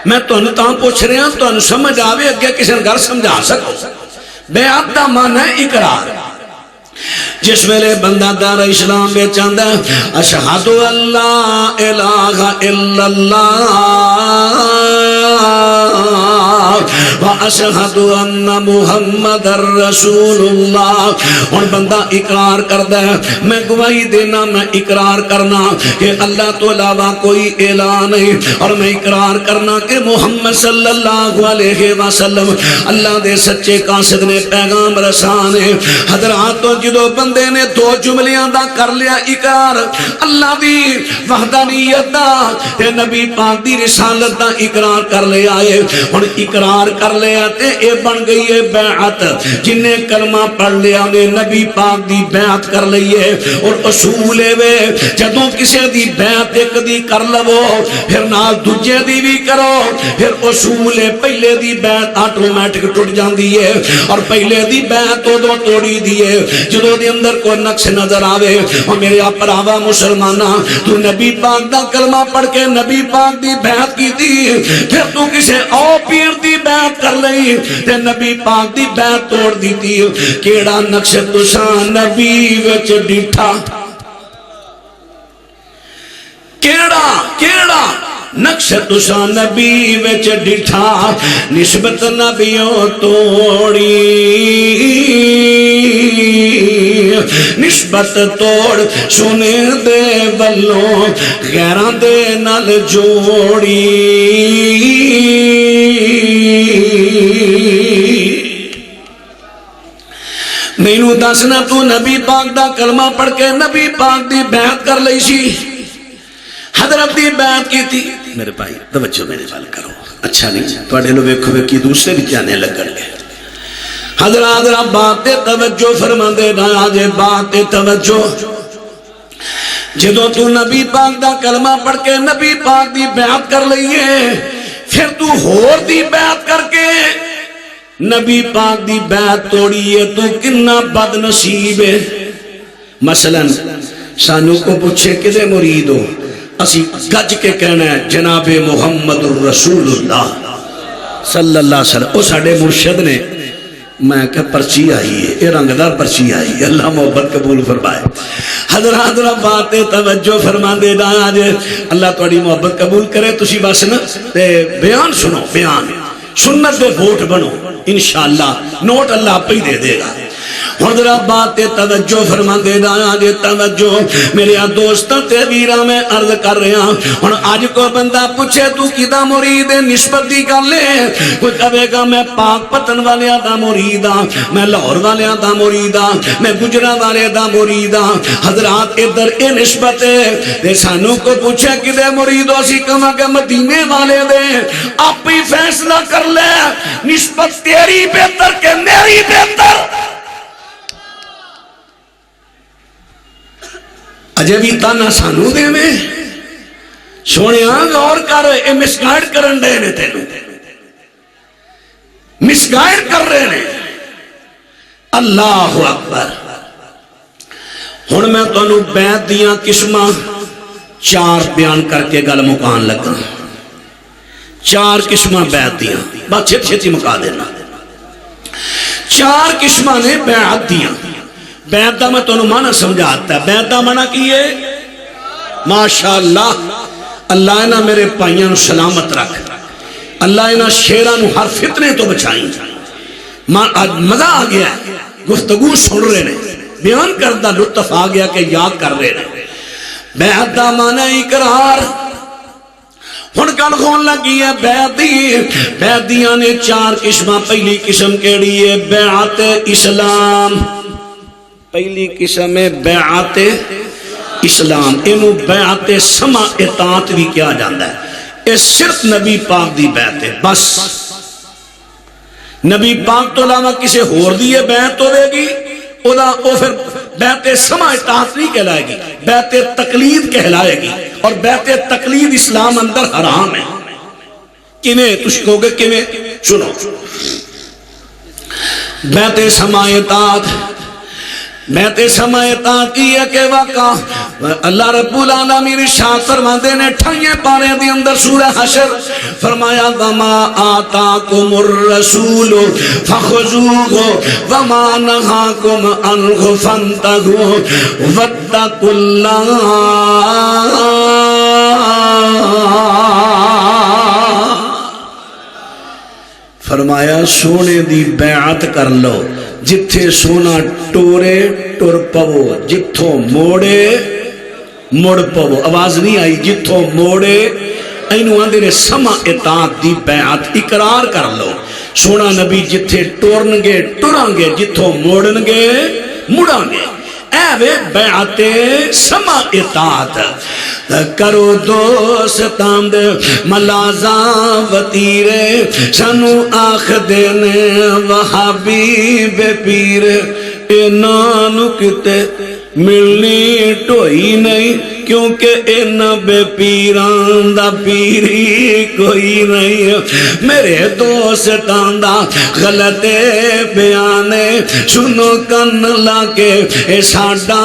میں تمہیں تاں پوچھ رہا ہوں تمہیں سمجھ آوے اگے کسی نے گھر سمجھا سکو. بیعت دا مان ہے اقرار. جس ویلے بندہ دار اسلام میں چاہتا ہے اشہد اللہ الہ الا اللہ واشہد ان محمد رسول اللہ. اور بندہ اقرار کرتا ہے میں گواہی دینا میں اقرار کرنا کہ اللہ تو علاوہ کوئی الہ نہیں اور میں اقرار کرنا کہ محمد صلی اللہ علیہ وسلم اللہ دے سچے قاصد نے پیغام رسانے. حضرات تو جدو بندے نے دو جملیاں دا کر لیا اقرار اللہ دی وحدانیت دا تے نبی پاک دی رسالت دا اقرار کر لیا ہے. اور اقرار کر لیا تے اے بن گئی ہے بیعت. جن نے کلمہ پڑھ لیا نے نبی پاک دی بیعت کر لی ہے. اور اصول ہے جدوں کسے دی بیعت ایک دی کر لو پھر نال دوجے دی بھی کرو پھر اصول ہے پہلے دی بیعت آٹومیٹک ٹوٹ جاندی ہے اور پہلے دی بیعت ادو توڑی دی ہے جدوں دے اندر کوئی نقص نظر آوے. اور میرے اپراوا مسلمانہ تو نبی پاک دا کلمہ پڑھ کے نبی پاک دی بیعت کی تھی پھر تو کسے او پیر دی بیعت کر لئی تے نبی پاک دی بیعت توڑ دی تھی. کیڑا نقص تساں نبی وچ ڈٹھا کیڑا نقش تساں نبی وچ ڈٹھا نسبت نبیوں توڑی نسبت توڑ سنے دے بلوں غیران دے نال جوڑی. مینوں دسنا تو نبی پاک دا کلمہ پڑھ کے نبی پاک دی بیعت کر لئی سی حضرت دی بیعت کی تھی. میرے بھائی توجہ میرے وال کرو اچھا نہیں تواڈے لو ویکھو ویکھی دوسرے بھی جانے لگن گے. حضرات بات توجہ فرما دے نا جے بات توجہ. جدوں تو نبی پاک دا کلمہ پڑھ کے نبی پاک دی بیعت کر لئیے پھر تو ہور دی بیعت کر کے نبی پاک دی بیعت توڑیے تو کنا بد نصیب ہے. مثلا سانو کو پوچھے کدے مرید ہو اسی گج کے کہنا ہے جناب محمد الرسول اللہ صلی اللہ علیہ وسلم. او ساڑے مرشد نے میں کہ پرچی آئی ہے یہ رنگدار پرچی آئی ہے اللہ محبت قبول فرمائے. حضرات بات توجہ فرما دے دایا جے اللہ تھوڑی محبت قبول کرے. تسی بس نا بیان سنو بیان سنت دے ووٹ بنو انشاءاللہ نوٹ اللہ پہ ہی دے دے گا. حضرات بات توجہ فرما دے دایا جے توجہ میرے دوستاں تے ویراں میں عرض کر رہا ہوں. آج کو بندہ پوچھے تو کدا مرید نسبت دی گل ہے کوئی کہے گا میں پاک پتن والیاں دا مرید ہاں میں لاہور والیاں دا مرید ہاں میں گجراں والے دا مرید ہاں. حضرات ادھر اے نسبت ہے تے سانو کو پوچھے کدے مرید ہو اسی کہاں کہ مدینے والے دے آپ ہی فیصلہ کر لے نسبت تیری بہتر کہ میری بہتر. اجے بھی تانا سانو دے میں سونیا غور کر اے مس گائیڈ کرن دے نے تینوں مس گائیڈ کر رہے نے. اللہ اکبر. ہن میں تانوں بیعت دیاں قسماں چار بیان کر کے گل مکان لگا. چار قسماں بیعت دیاں بس چھتی چھتی مکا دینا. چار قسماں نے بیعت دیاں. بیعت دا میں تو معنی سمجھاتا ہے. بیعت دا معنی کی ہے ماشاءاللہ اللہ انہاں میرے پائیاں نو سلامت رکھ اللہ انہاں شیراں نو ہر فتنے تو بچائیں. مزہ آ گیا ہے گفتگو سن رہے نے بیان کردہ لطف آ گیا کہ یاد کر رہے نے. بیعت دا معنی اقرار. ہن گل کھون لگی ہے بیعت دی. بیعت دیاں نے چار قسماں. پہلی قسم کیڑی ہے بیعت اسلام. پہلی قسم ہے بیعت اسلام. اینو بیعت سمع اطاعت بھی کیا جاندہ ہے. یہ صرف نبی پاک دی بیعت ہے بس. نبی پاک تو علاوہ کسے ہور دیئے بیعت ہوئے گی او پھر بیعت سمع اطاعت نہیں کہلائے گی بیعت تقلید کہلائے گی. اور بیعت تقلید اسلام اندر حرام ہے. کیویں تسی کہو گے کیویں سنو. بیعت سمع اطاعت میں تے سمایتا کی ہے کہ وقع اللہ رب العالمین ارشاد فرماندے نے 28 پارے دی اندر سورہ حشر فرمایا وما آتاکم الرسول فخذوہ وما نہاکم عنہ فانتہوا واتقوا اللہ فرمایا سونے دی بیعت کر لو جتھے سونا ٹورے ٹور پو جتھوں موڑے مڑ پو آواز نہیں آئی جتھوں موڑے اینو آندے نے سما اطاعت دی بیعت اقرار کر لو سونا نبی جتھے ٹورنگے ٹورانگے جتھوں موڑنگے مڑانگے اے بیعت سما اطاعت کرو دوستان دے ملازاں وطیرے سانو آخ دینے وہابی بے پیر اینانو کتے ملنی ٹوئی نہیں کیونکہ این بے پیران دا پیری کوئی نہیں میرے دوستان دا غلطے بیانے سنو کن لاکے اے ساڑا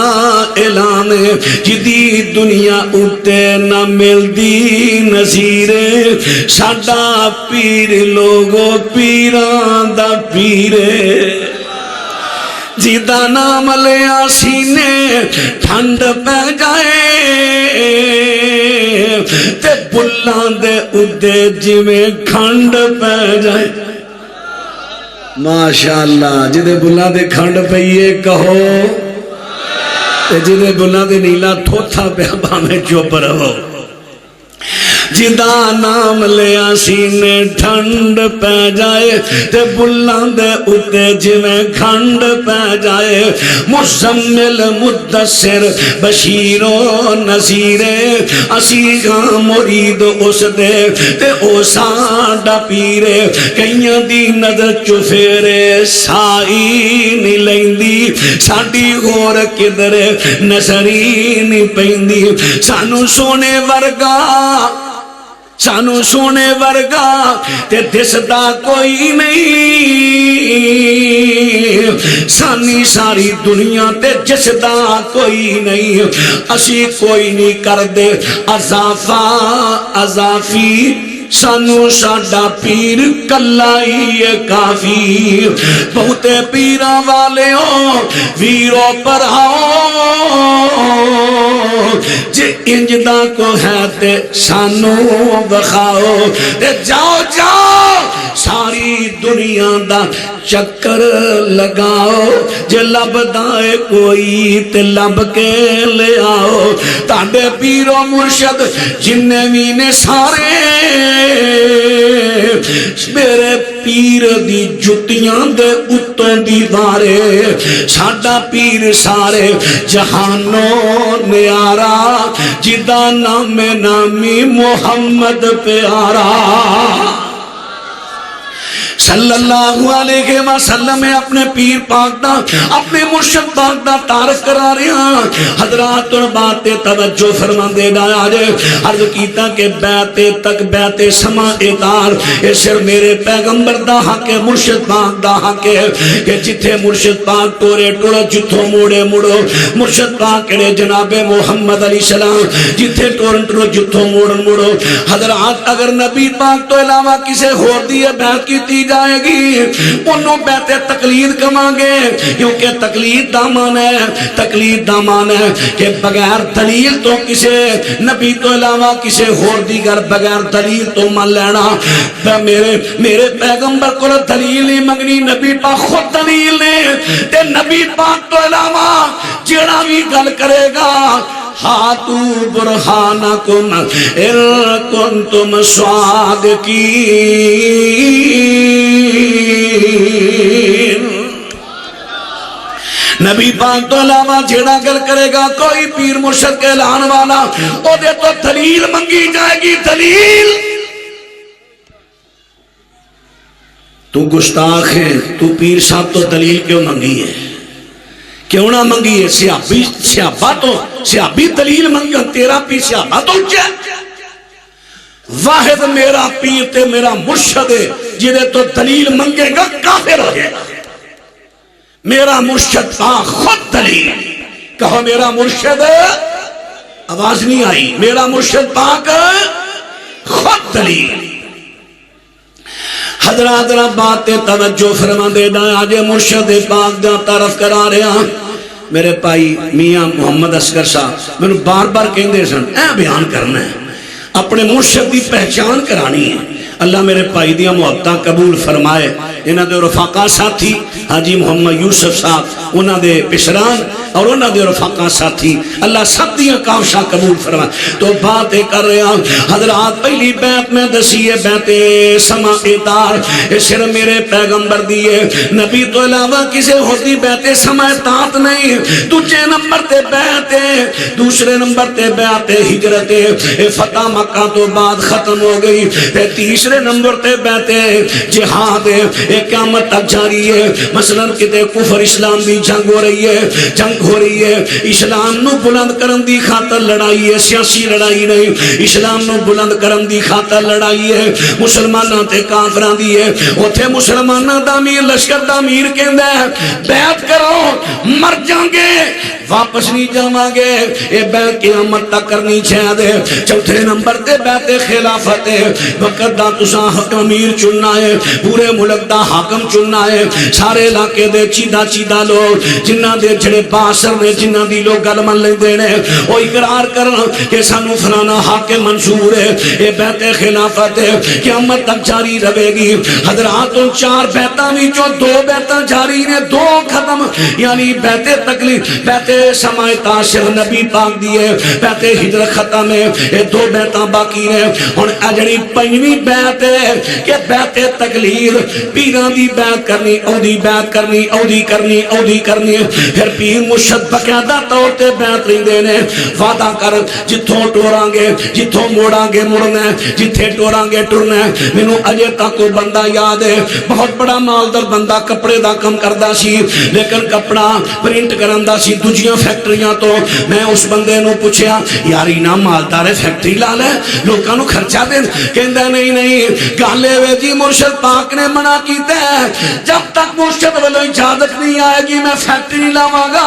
اعلانے جدی دنیا اتے نہ مل دی نظیرے ساڑا پیر لوگو پیران دا پیرے جیدہ نام لیا سینے ٹھنڈ پہ جائے تے بلان دے ادے جویں کھنڈ پہ جائے ماشاءاللہ جدے بلان دے کھنڈ پہیے کہو تے جدے بلان دے نیلا تھوتھا پہ ہمیں چوپ رہو جدا نام لیا سینے ٹھنڈ پہ جائے تے بلان دے اتے جویں کھنڈ پہ جائے مزمل مدثر بشیر و نذیرے اسی گاں مرید اس دے تے او ساڈا پیرے کئیاں دی نظر چفیرے سائی نہیں لیندی ساڈی غور کدرے نظری نہیں پیندی سانو سونے ورگا سانو سونے ورگا تے دسدا کوئی نہیں سانی ساری دنیا تے جسدا کوئی نہیں اسی کوئی نہیں کر دے اضافہ اضافی سانو ساڈا پیر کلائی کافی بہتے پیرا والے ہو ویرو پر آؤ جے انجدہ کو ہے تے سانو بخاؤ تے جاؤ جاؤ ساری دنیا دا چکر لگاؤ جے لب دائے کوئی تے لب کے لے آؤ تاڑے پیر و مرشد جننے مینے سارے میرے پیر دی جتیاں دے اتوں دیوارے ساڈا پیر سارے جہانوں نیارا جدا نام نامی محمد پیارا صلی اللہ علیہ وسلم اپنے پیر پاک دا اپنے مرشد پاک دا تعارف کرا رہے ہیں حضرات اور باتیں توجہ فرما دے ڈایا جے عرض کیتا کہ بیعتے تک بیعتے سما اتار یہ صرف میرے پیغمبر دا حق ہے مرشد پاک دا حق ہے کہ جتھے مرشد پاک ٹورے ٹورا جتھوں موڑے مڑو مرشد پاک کہڑے جناب محمد علیہ السلام جتھے ٹورن ٹورو جتھوں موڑن مڑو حضرات اگر نبی پاک تو علاوہ کسے ہور دیئے بیعت کیتی جائے گی انہوں بیعت تقلید کمانگے کیونکہ تقلید دامان ہے کہ بغیر دلیل تو کسے نبی تو علاوہ کسے ہور دیگر بغیر دلیل تو من لینا میرے پیغمبر کو دلیل نہیں منگنی نبی پاک خود دلیل نے تے نبی پاک تو علاوہ جڑا بھی گل کرے گا ہاتو برہانکم ان کنتم صادقین نبی پاک تو علاوہ جیڑا گل کرے گا کوئی پیر مرشد کے اعلان والا او دے تو دلیل منگی جائے گی دلیل تو گستاخ ہے تو پیر صاحب تو دلیل کیوں منگی ہے کیوں نہ منگی ہے سیابی دلیل منگا تیرا پیر سیابہ تو اچھا واحد میرا پیر تے میرا مرشد ہے جنہیں تو دلیل منگے گا کافر ہو جائے گا میرا مرشد پاک خود دلیل. کہو میرا مرشد، آواز نہیں آئی، میرا مرشد پاک خود دلیل. حضرات را بات توجہ فرما دے دا آج مرشد پاک دا طرف کرا رہا. میرے پائی میاں محمد اصغر صاحب میں بار بار کہندے سن اے بیان کرنا ہے، اپنے مرشد دی پہچان کرانی ہے. اللہ میرے پائی دیا محبتاں قبول فرمائے. انہاں دے رفاقہ ساتھی حاجی محمد یوسف صاحب، انہاں دے پسران اور انہاں دے رفاقہ ساتھی، اللہ سب دیا کاوشاں قبول فرمائے. تو باتیں کر رہے ہیں حضرات. پہلی بیعت میں دسیے بیعت سماع تار، صرف میرے پیغمبر دیے، نبی تو علاوہ کسی ہوتی بیعت سماع تات نہیں. دوسرے نمبر تے بیعت، دوسرے نمبر تے بیعت ہجرت فتح مکہ تو بعد ختم ہو گئی. تیسرے نمبر تے بیعت جہاد قیامت تک جاری ہے. مثلا کتے کفر اسلام دی جنگ ہو رہی ہے، جنگ ہو رہی ہے، اسلام نو بلند کرن دی خاطر لڑائی ہے، سیاسی لڑائی نہیں، اسلام نو بلند کرن دی خاطر لڑائی ہے، مسلماناں تے کافراں دی ہے. اوتھے مسلماناں دا امیر لشکر دا امیر کہندا ہے بیعت کرو، مر جاؤں گے واپس نہیں جاواں گے، اے بیعت قیامت تک کرنی چاہیے. چوتھے نمبر تے بیعت خلافت ہے، وقت دا تساں حق امیر چننا ہے، پورے ملک دا حاکم چننا ہے. سارے علاقے دے چیدہ چیدہ لوگ جنہ دے جڑے باثر نے، جنہ دی لوگ گل من لیندے نے، او اقرار کرنا کہ سانو فلانا حاکم منصور ہے. اے بیعت خلافت ہے، قیامت تک جاری رہے گی. حضرات ان 4 بیعتاں وچوں 2 بیعتاں جاری نے، 2 ختم، یعنی بیعت تکلیف، بیعت سماع تاثر نبی پاک دیے، بیعت ہجرت ختم ہے. یہ 2 بیعتاں باقی نے. ہن اے جڑی 5ویں بیعت ہے کہ بیعت تقلید، پیراں دی بیعت کرنی، اودی بیعت کرنی، اودی کرنی، اودی کرنی. پھر پیر مرشد باقاعدہ طور تے بیعت لیندے نے، وعدہ کر جتھوں ٹوراں گے، جتھوں موڑاں گے مڑنا ہے، جتھے ٹوراں گے ٹرنا ہے. مینوں اجے تک کوئی بندہ یاد ہے، بہت بڑا مالدار بندہ، کپڑے دا کم کردا سی، لیکن کپڑا پرنٹ کرندا سی دوجیاں فیکٹریاں تو. میں اس بندے نو پوچھیا یار اینا مالدار ہے فیکٹری لا لے، لوکاں نو خرچہ دے. کہندا نہیں نہیں، گل اے جی مرشد پاک نے منع کیتا ہے، جب تک مرشد والوں اجازت نہیں آئے گی میں فیکٹری نہیں لاواں گا.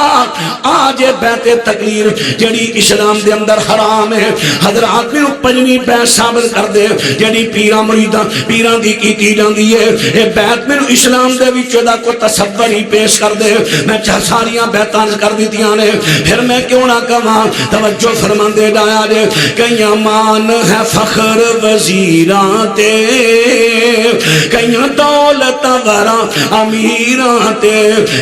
آج بیعت تقریر جڑی اسلام دے اندر حرام ہے. حضرات میں 5ویں بیعت ثابت کر دے جڑی پیراں مریداں پیراں دی کیتی جاندی ہے. اے بیعت میں اسلام دے وچ دا کوئی تصور ہی پیش کر دے. میں ساریاں بیعتاں کر دتیاں نے، پھر میں کیوں نہ کہاں. توجہ فرماندے ڈایا جے کئیاں مان ہے فخر وزیراں تے، کئیاں دولت وراں امیراں تے،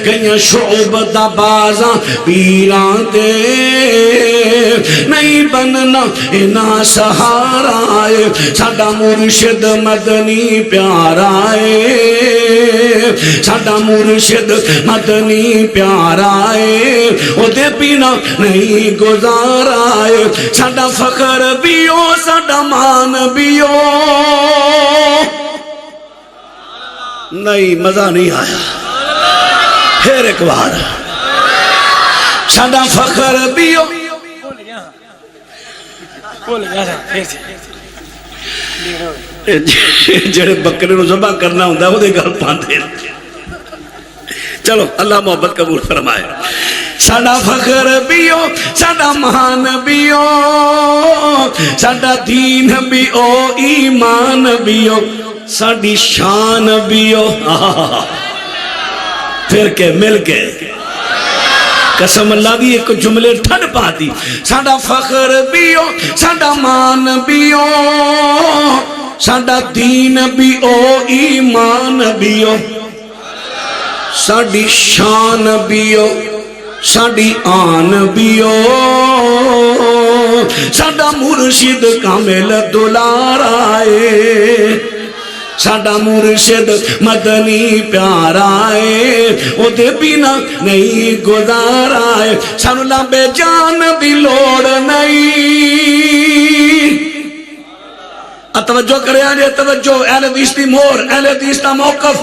کئیاں شعب دا بازاں پیراں تے. نہیں بننا انہاں سہارا ہے، ساڈا مرشد مدنی پیارا ہے، ساڈا مرشد مدنی پیارا ہے، او دے بنا نہیں گزارا ہے. ساڈا فخر بھی ہو، ساڈا مان بھی ہو. نہیں مزہ نہیں آیا، پھر ایک بار ساڈا فخر بھی ہو. جڑے بکرے نو ذبح کرنا ہوندا او دے گل پاندے. چلو اللہ محبت قبول فرمائے. ساڈا فخر بھی ہو، ساڈا مان بھی ہو، ساڈا دین بھی ہو، ایمان بھی ہو، ساڈی شان بھی ہو. پھر کے مل کے قسم اللہ دی ایک جملے ٹھن پا دی. ساڈا فخر بھی ہو، ساڈا مان بھی ہو، ساڈا دین بھی ہو، ایمان بھی ہو، ساڈی شان بھی ہو، ساڈی آن بھی ہو، ساڈا مرشد کامل دلارا ہے، ساڈا مرشد مدنی پیارا ہے، او دے بنا نہیں گزارا ہے. سانو لمبے جان دی لوڑ نہیں. توجہ کرے آجے توجہ، اہل حدیث دی مور، اہل حدیث دا موقف.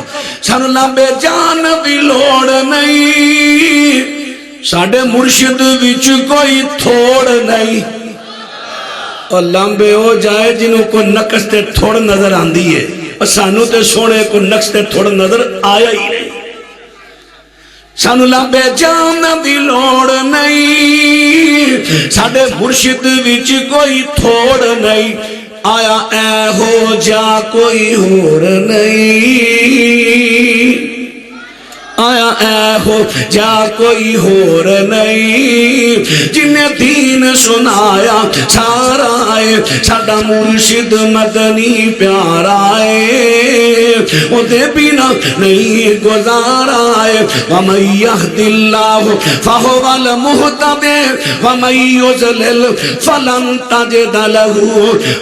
سانو لمبے جان دی لوڑ نہیں، ساڈے مرشد وچ کوئی تھوڑ نہیں. اور لمبے ہو جائے جنہوں کو نقص تے تھوڑ نظر آندی ہے، اور سانو تے سونے کو نقص تے تھوڑ نظر آیا ہی نہیں. سانو لابے جان دی لوڑ نہیں ساڈے مرشد وچ کوئی تھوڑ نہیں آیا اے ہو جا کوئی ہور نہیں آیا اے ہو جا کوئی ہور نہیں جنہیں دین سنایا سارا ہے ساڈا مرشد مدنی پیارا ہے او دے بنا نہیں گزارا ہے وَمَن يَهْدِ اللَّهُ فَهُوَ الْمُهْتَدِي وَمَن يُضْلِلْ فَلَن تَجِدَ لَهُ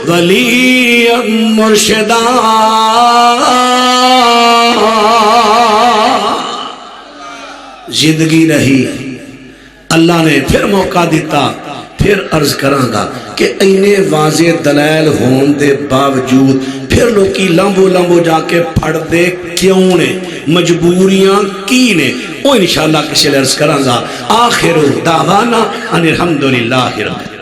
وَلِيًّا مُرْشِدًا زندگی رہی اللہ نے پھر موقع دیتا پھر عرض کراں گا کہ اینے واضح دلائل ہون دے باوجود پھر لوکی لمبو لمبو جا کے پڑھ دے کیوں نے مجبوریاں کی نے وہ انشاءاللہ کسی عرض کراں گا آخر دعوانا ان الحمدللہ رب